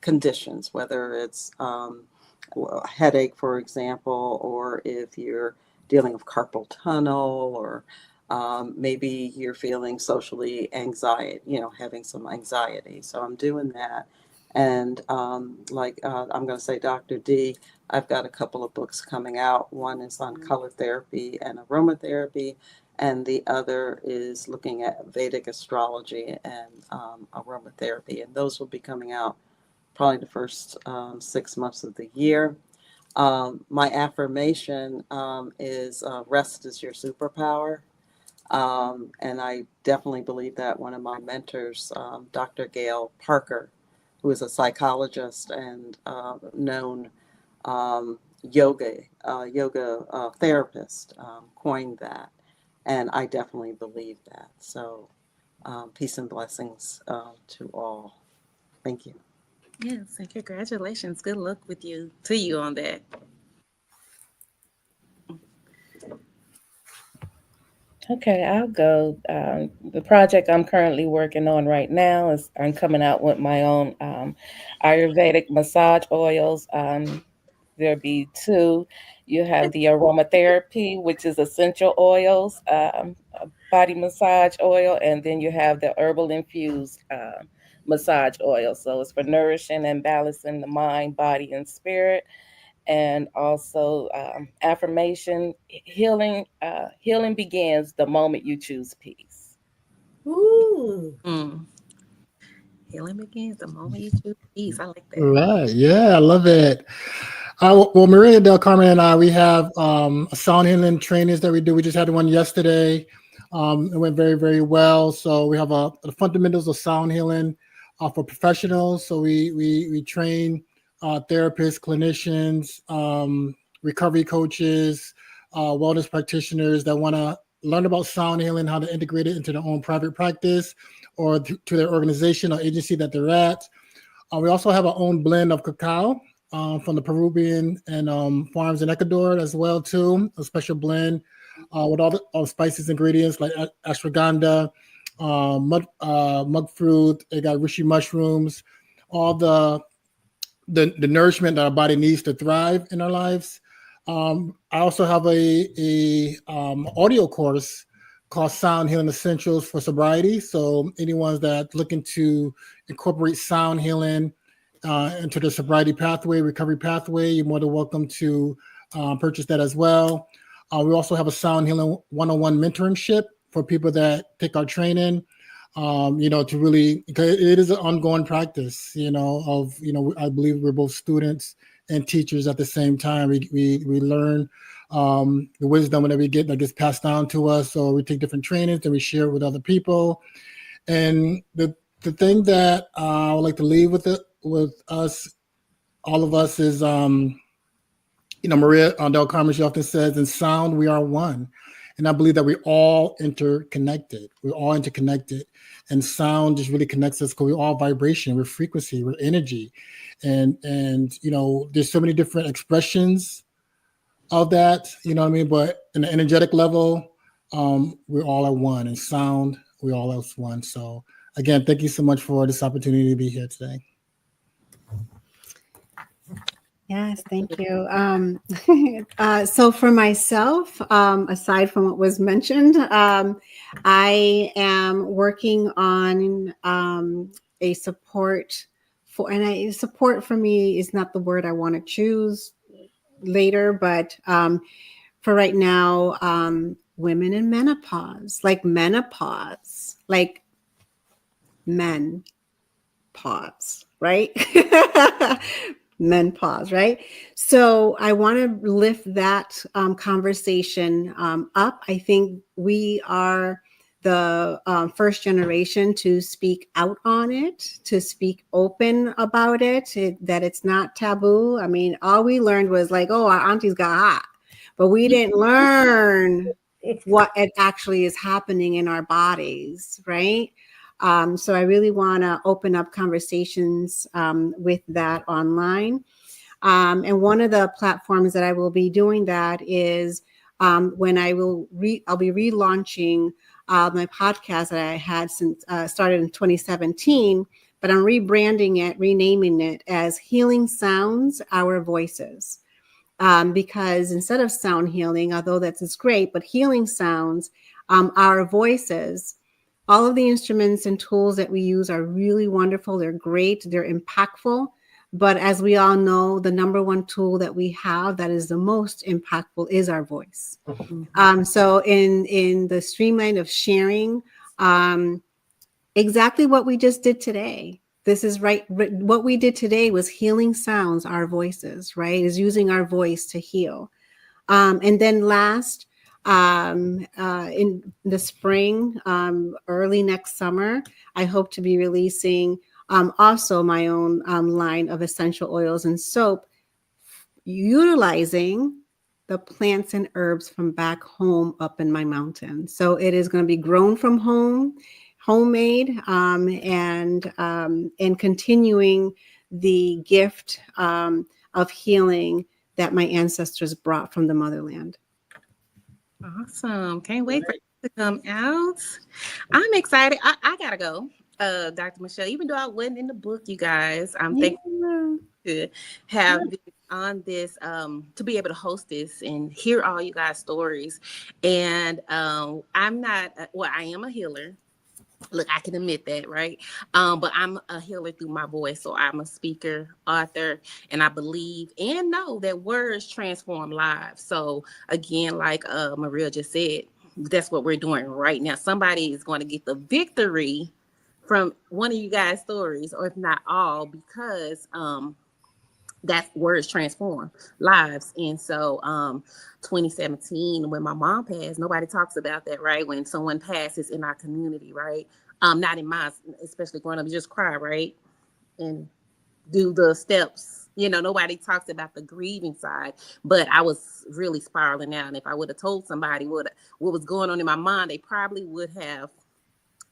conditions, whether it's a headache, for example, or if you're dealing with carpal tunnel, or maybe you're feeling socially anxiety, having some anxiety. So I'm doing that. And I'm going to say, Dr. D, I've got a couple of books coming out. One is on color therapy and aromatherapy, and the other is looking at Vedic astrology and aromatherapy. And those will be coming out probably the first 6 months of the year. My affirmation is rest is your superpower. And I definitely believe that. One of my mentors, Dr. Gail Parker, who is a psychologist and known yoga therapist, coined that. And I definitely believe that. So peace and blessings to all. Thank you. Yes, and congratulations. Good luck to you on that. Okay, I'll go. The project I'm currently working on right now is I'm coming out with my own Ayurvedic massage oils. There'll be two. You have the aromatherapy, which is essential oils, a body massage oil, and then you have the herbal infused massage oil. So it's for nourishing and balancing the mind, body, and spirit. And also affirmation healing. Healing begins the moment you choose peace. Ooh. Mm. Healing begins the moment you choose peace. I like that. Right. Yeah, I love it. Well, Maria Del Carmen and I, we have a sound healing trainings that we do. We just had one yesterday. It went very, very well. So we have the fundamentals of sound healing for professionals. So we train therapists, clinicians, recovery coaches, wellness practitioners that want to learn about sound healing, how to integrate it into their own private practice or to their organization or agency that they're at. We also have our own blend of cacao from the Peruvian and farms in Ecuador as well too. A special blend with all the spices, ingredients like ashwagandha, mug fruit. They got reishi mushrooms, all the nourishment that our body needs to thrive in our lives. I also have a audio course called Sound Healing Essentials for Sobriety. So anyone that's looking to incorporate sound healing into the sobriety pathway, recovery pathway, you're more than welcome to purchase that as well. We also have a sound healing 101 mentorship for people that take our training. To really, because it is an ongoing practice, I believe we're both students and teachers at the same time. We learn the wisdom that we get that gets passed down to us. So we take different trainings and we share it with other people. And the thing that I would like to leave with us, all of us, is, Maria Del Carmen, she often says, in sound, we are one. And I believe that we're all interconnected. We're all interconnected. And sound just really connects us because we're all vibration, we're frequency, we're energy. And there's so many different expressions of that, you know what I mean? But in the energetic level, we're all at one. And sound, we're all at one. So again, thank you so much for this opportunity to be here today. Yes, thank you. So for myself, aside from what was mentioned, I am working on a support support for me is not the word I want to choose later, but for right now, women in menopause, like men pause, right? Menopause, right? So I want to lift that conversation up. I think we are the first generation to speak out on it, to speak open about that it's not taboo. I mean, all we learned was like, oh, our aunties got hot, but we didn't learn what it actually is happening in our bodies, right? So I really want to open up conversations with that online. And one of the platforms that I will be doing that is when I'll be relaunching my podcast that I had since started in 2017, but I'm rebranding it, renaming it as Healing Sounds, Our Voices. Because instead of sound healing, although that's great, but healing sounds, our voices, all of the instruments and tools that we use are really wonderful. They're great. They're impactful. But as we all know, the number one tool that we have that is the most impactful is our voice. So in the streamline of sharing, exactly what we just did today. This is right. What we did today was healing sounds, our voices, right? Is using our voice to heal. And then last, in the spring, early next summer, I hope to be releasing also my own line of essential oils and soap, utilizing the plants and herbs from back home up in my mountain. So it is going to be grown from home, homemade, and continuing the gift of healing that my ancestors brought from the motherland. Awesome. Can't wait for it to come out. I'm excited. I gotta go. Dr. Michelle, even though I wasn't in the book, you guys, I'm thankful to have been on this, to be able to host this and hear all you guys' stories. And I'm not, I am a healer. Look, I can admit that, right? But I'm a healer through my voice. So I'm a speaker, author, and I believe and know that words transform lives. So again, like Maria just said, that's what we're doing right now. Somebody is going to get the victory from one of you guys' stories, or if not all, because that words transform lives. And so 2017, when my mom passed, nobody talks about that, right? When someone passes in our community, right? Not in mine, especially growing up, you just cry, right? And do the steps. You know, nobody talks about the grieving side, but I was really spiraling out. And if I would have told somebody what was going on in my mind, they probably would have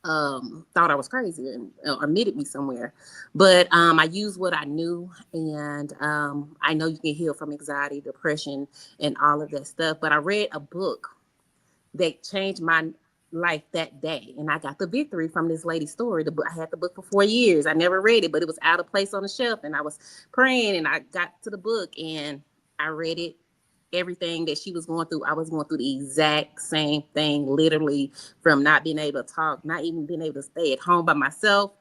thought I was crazy and admitted me somewhere. But I used what I knew, and I know you can heal from anxiety, depression, and all of that stuff. But I read a book that changed my life that day, and I got the victory from this lady's story. The book, I had the book for 4 years. I never read it, but it was out of place on the shelf, and I was praying, and I got to the book, and I read it. Everything that she was going through, I was going through the exact same thing, literally, from not being able to talk, not even being able to stay at home by myself.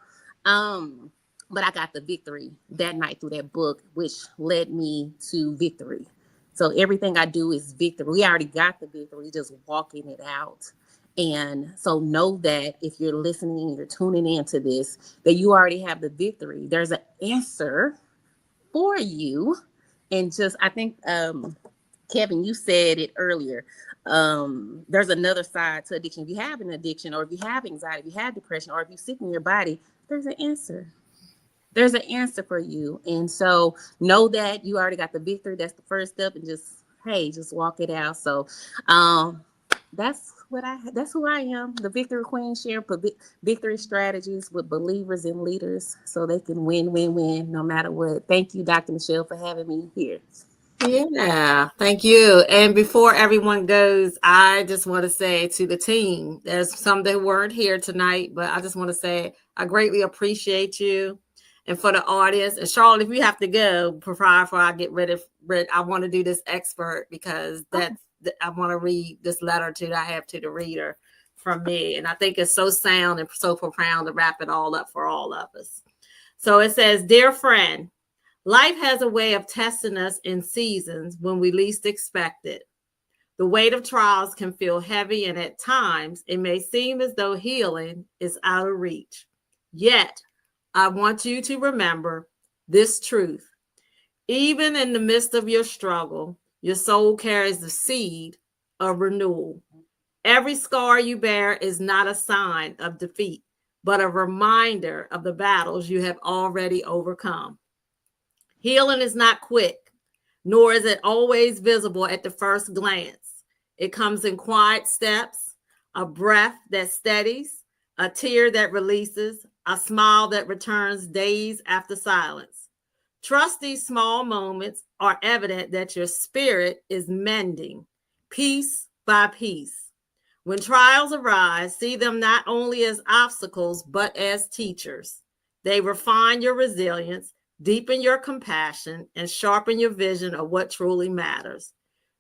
But I got the victory that night through that book, which led me to victory. So everything I do is victory. We already got the victory, just walking it out. And so know that if you're listening and you're tuning into this, that you already have the victory. There's an answer for you. And just, I think, Kevin, you said it earlier. There's another side to addiction. If you have an addiction, or if you have anxiety, if you have depression, or if you're sick in your body, there's an answer. There's an answer for you. And so know that you already got the victory. That's the first step. And just walk it out. So that's who I am. The Victory Queen, share victory strategies with believers and leaders so they can win no matter what. Thank you, Dr. Michelle, for having me here. Yeah, thank you. And before everyone goes, I just want to say to the team, there's some that weren't here tonight, but I just want to say I greatly appreciate you. And for the audience, and Charlotte, if you have to go, before I get rid, I want to do this expert because I want to read this letter that I have to the reader from me. And I think it's so sound and so profound to wrap it all up for all of us. So it says, "Dear friend, life has a way of testing us in seasons when we least expect it. The weight of trials can feel heavy, and at times it may seem as though healing is out of reach. Yet, I want you to remember this truth. Even in the midst of your struggle, your soul carries the seed of renewal. Every scar you bear is not a sign of defeat, but a reminder of the battles you have already overcome. Healing is not quick, nor is it always visible at the first glance. It comes in quiet steps, a breath that steadies, a tear that releases, a smile that returns days after silence. Trust these small moments are evident that your spirit is mending, piece by piece. When trials arise, see them not only as obstacles, but as teachers. They refine your resilience, deepen your compassion, and sharpen your vision of what truly matters.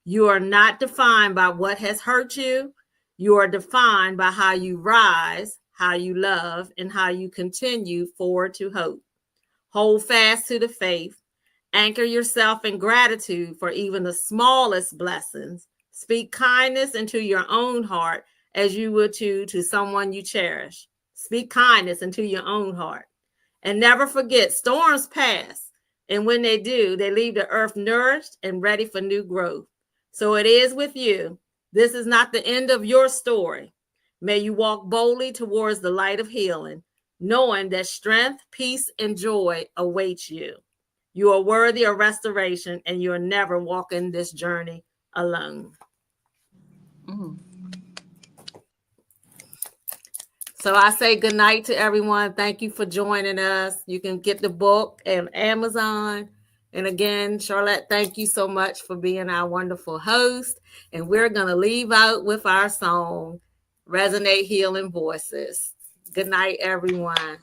You are not defined by what has hurt you. You are defined by how you rise, how you love, and how you continue forward to hope. Hold fast to the faith. Anchor yourself in gratitude for even the smallest blessings. Speak kindness into your own heart as you would to someone you cherish. Speak kindness into your own heart. And never forget, storms pass. And when they do, they leave the earth nourished and ready for new growth. So it is with you. This is not the end of your story. May you walk boldly towards the light of healing, knowing that strength, peace, and joy awaits you. You are worthy of restoration, and you are never walking this journey alone." So I say good night to everyone. Thank you for joining us. You can get the book on Amazon. And again, Charlette, thank you so much for being our wonderful host. And we're going to leave out with our song, Resonate Healing Voices. Good night, everyone.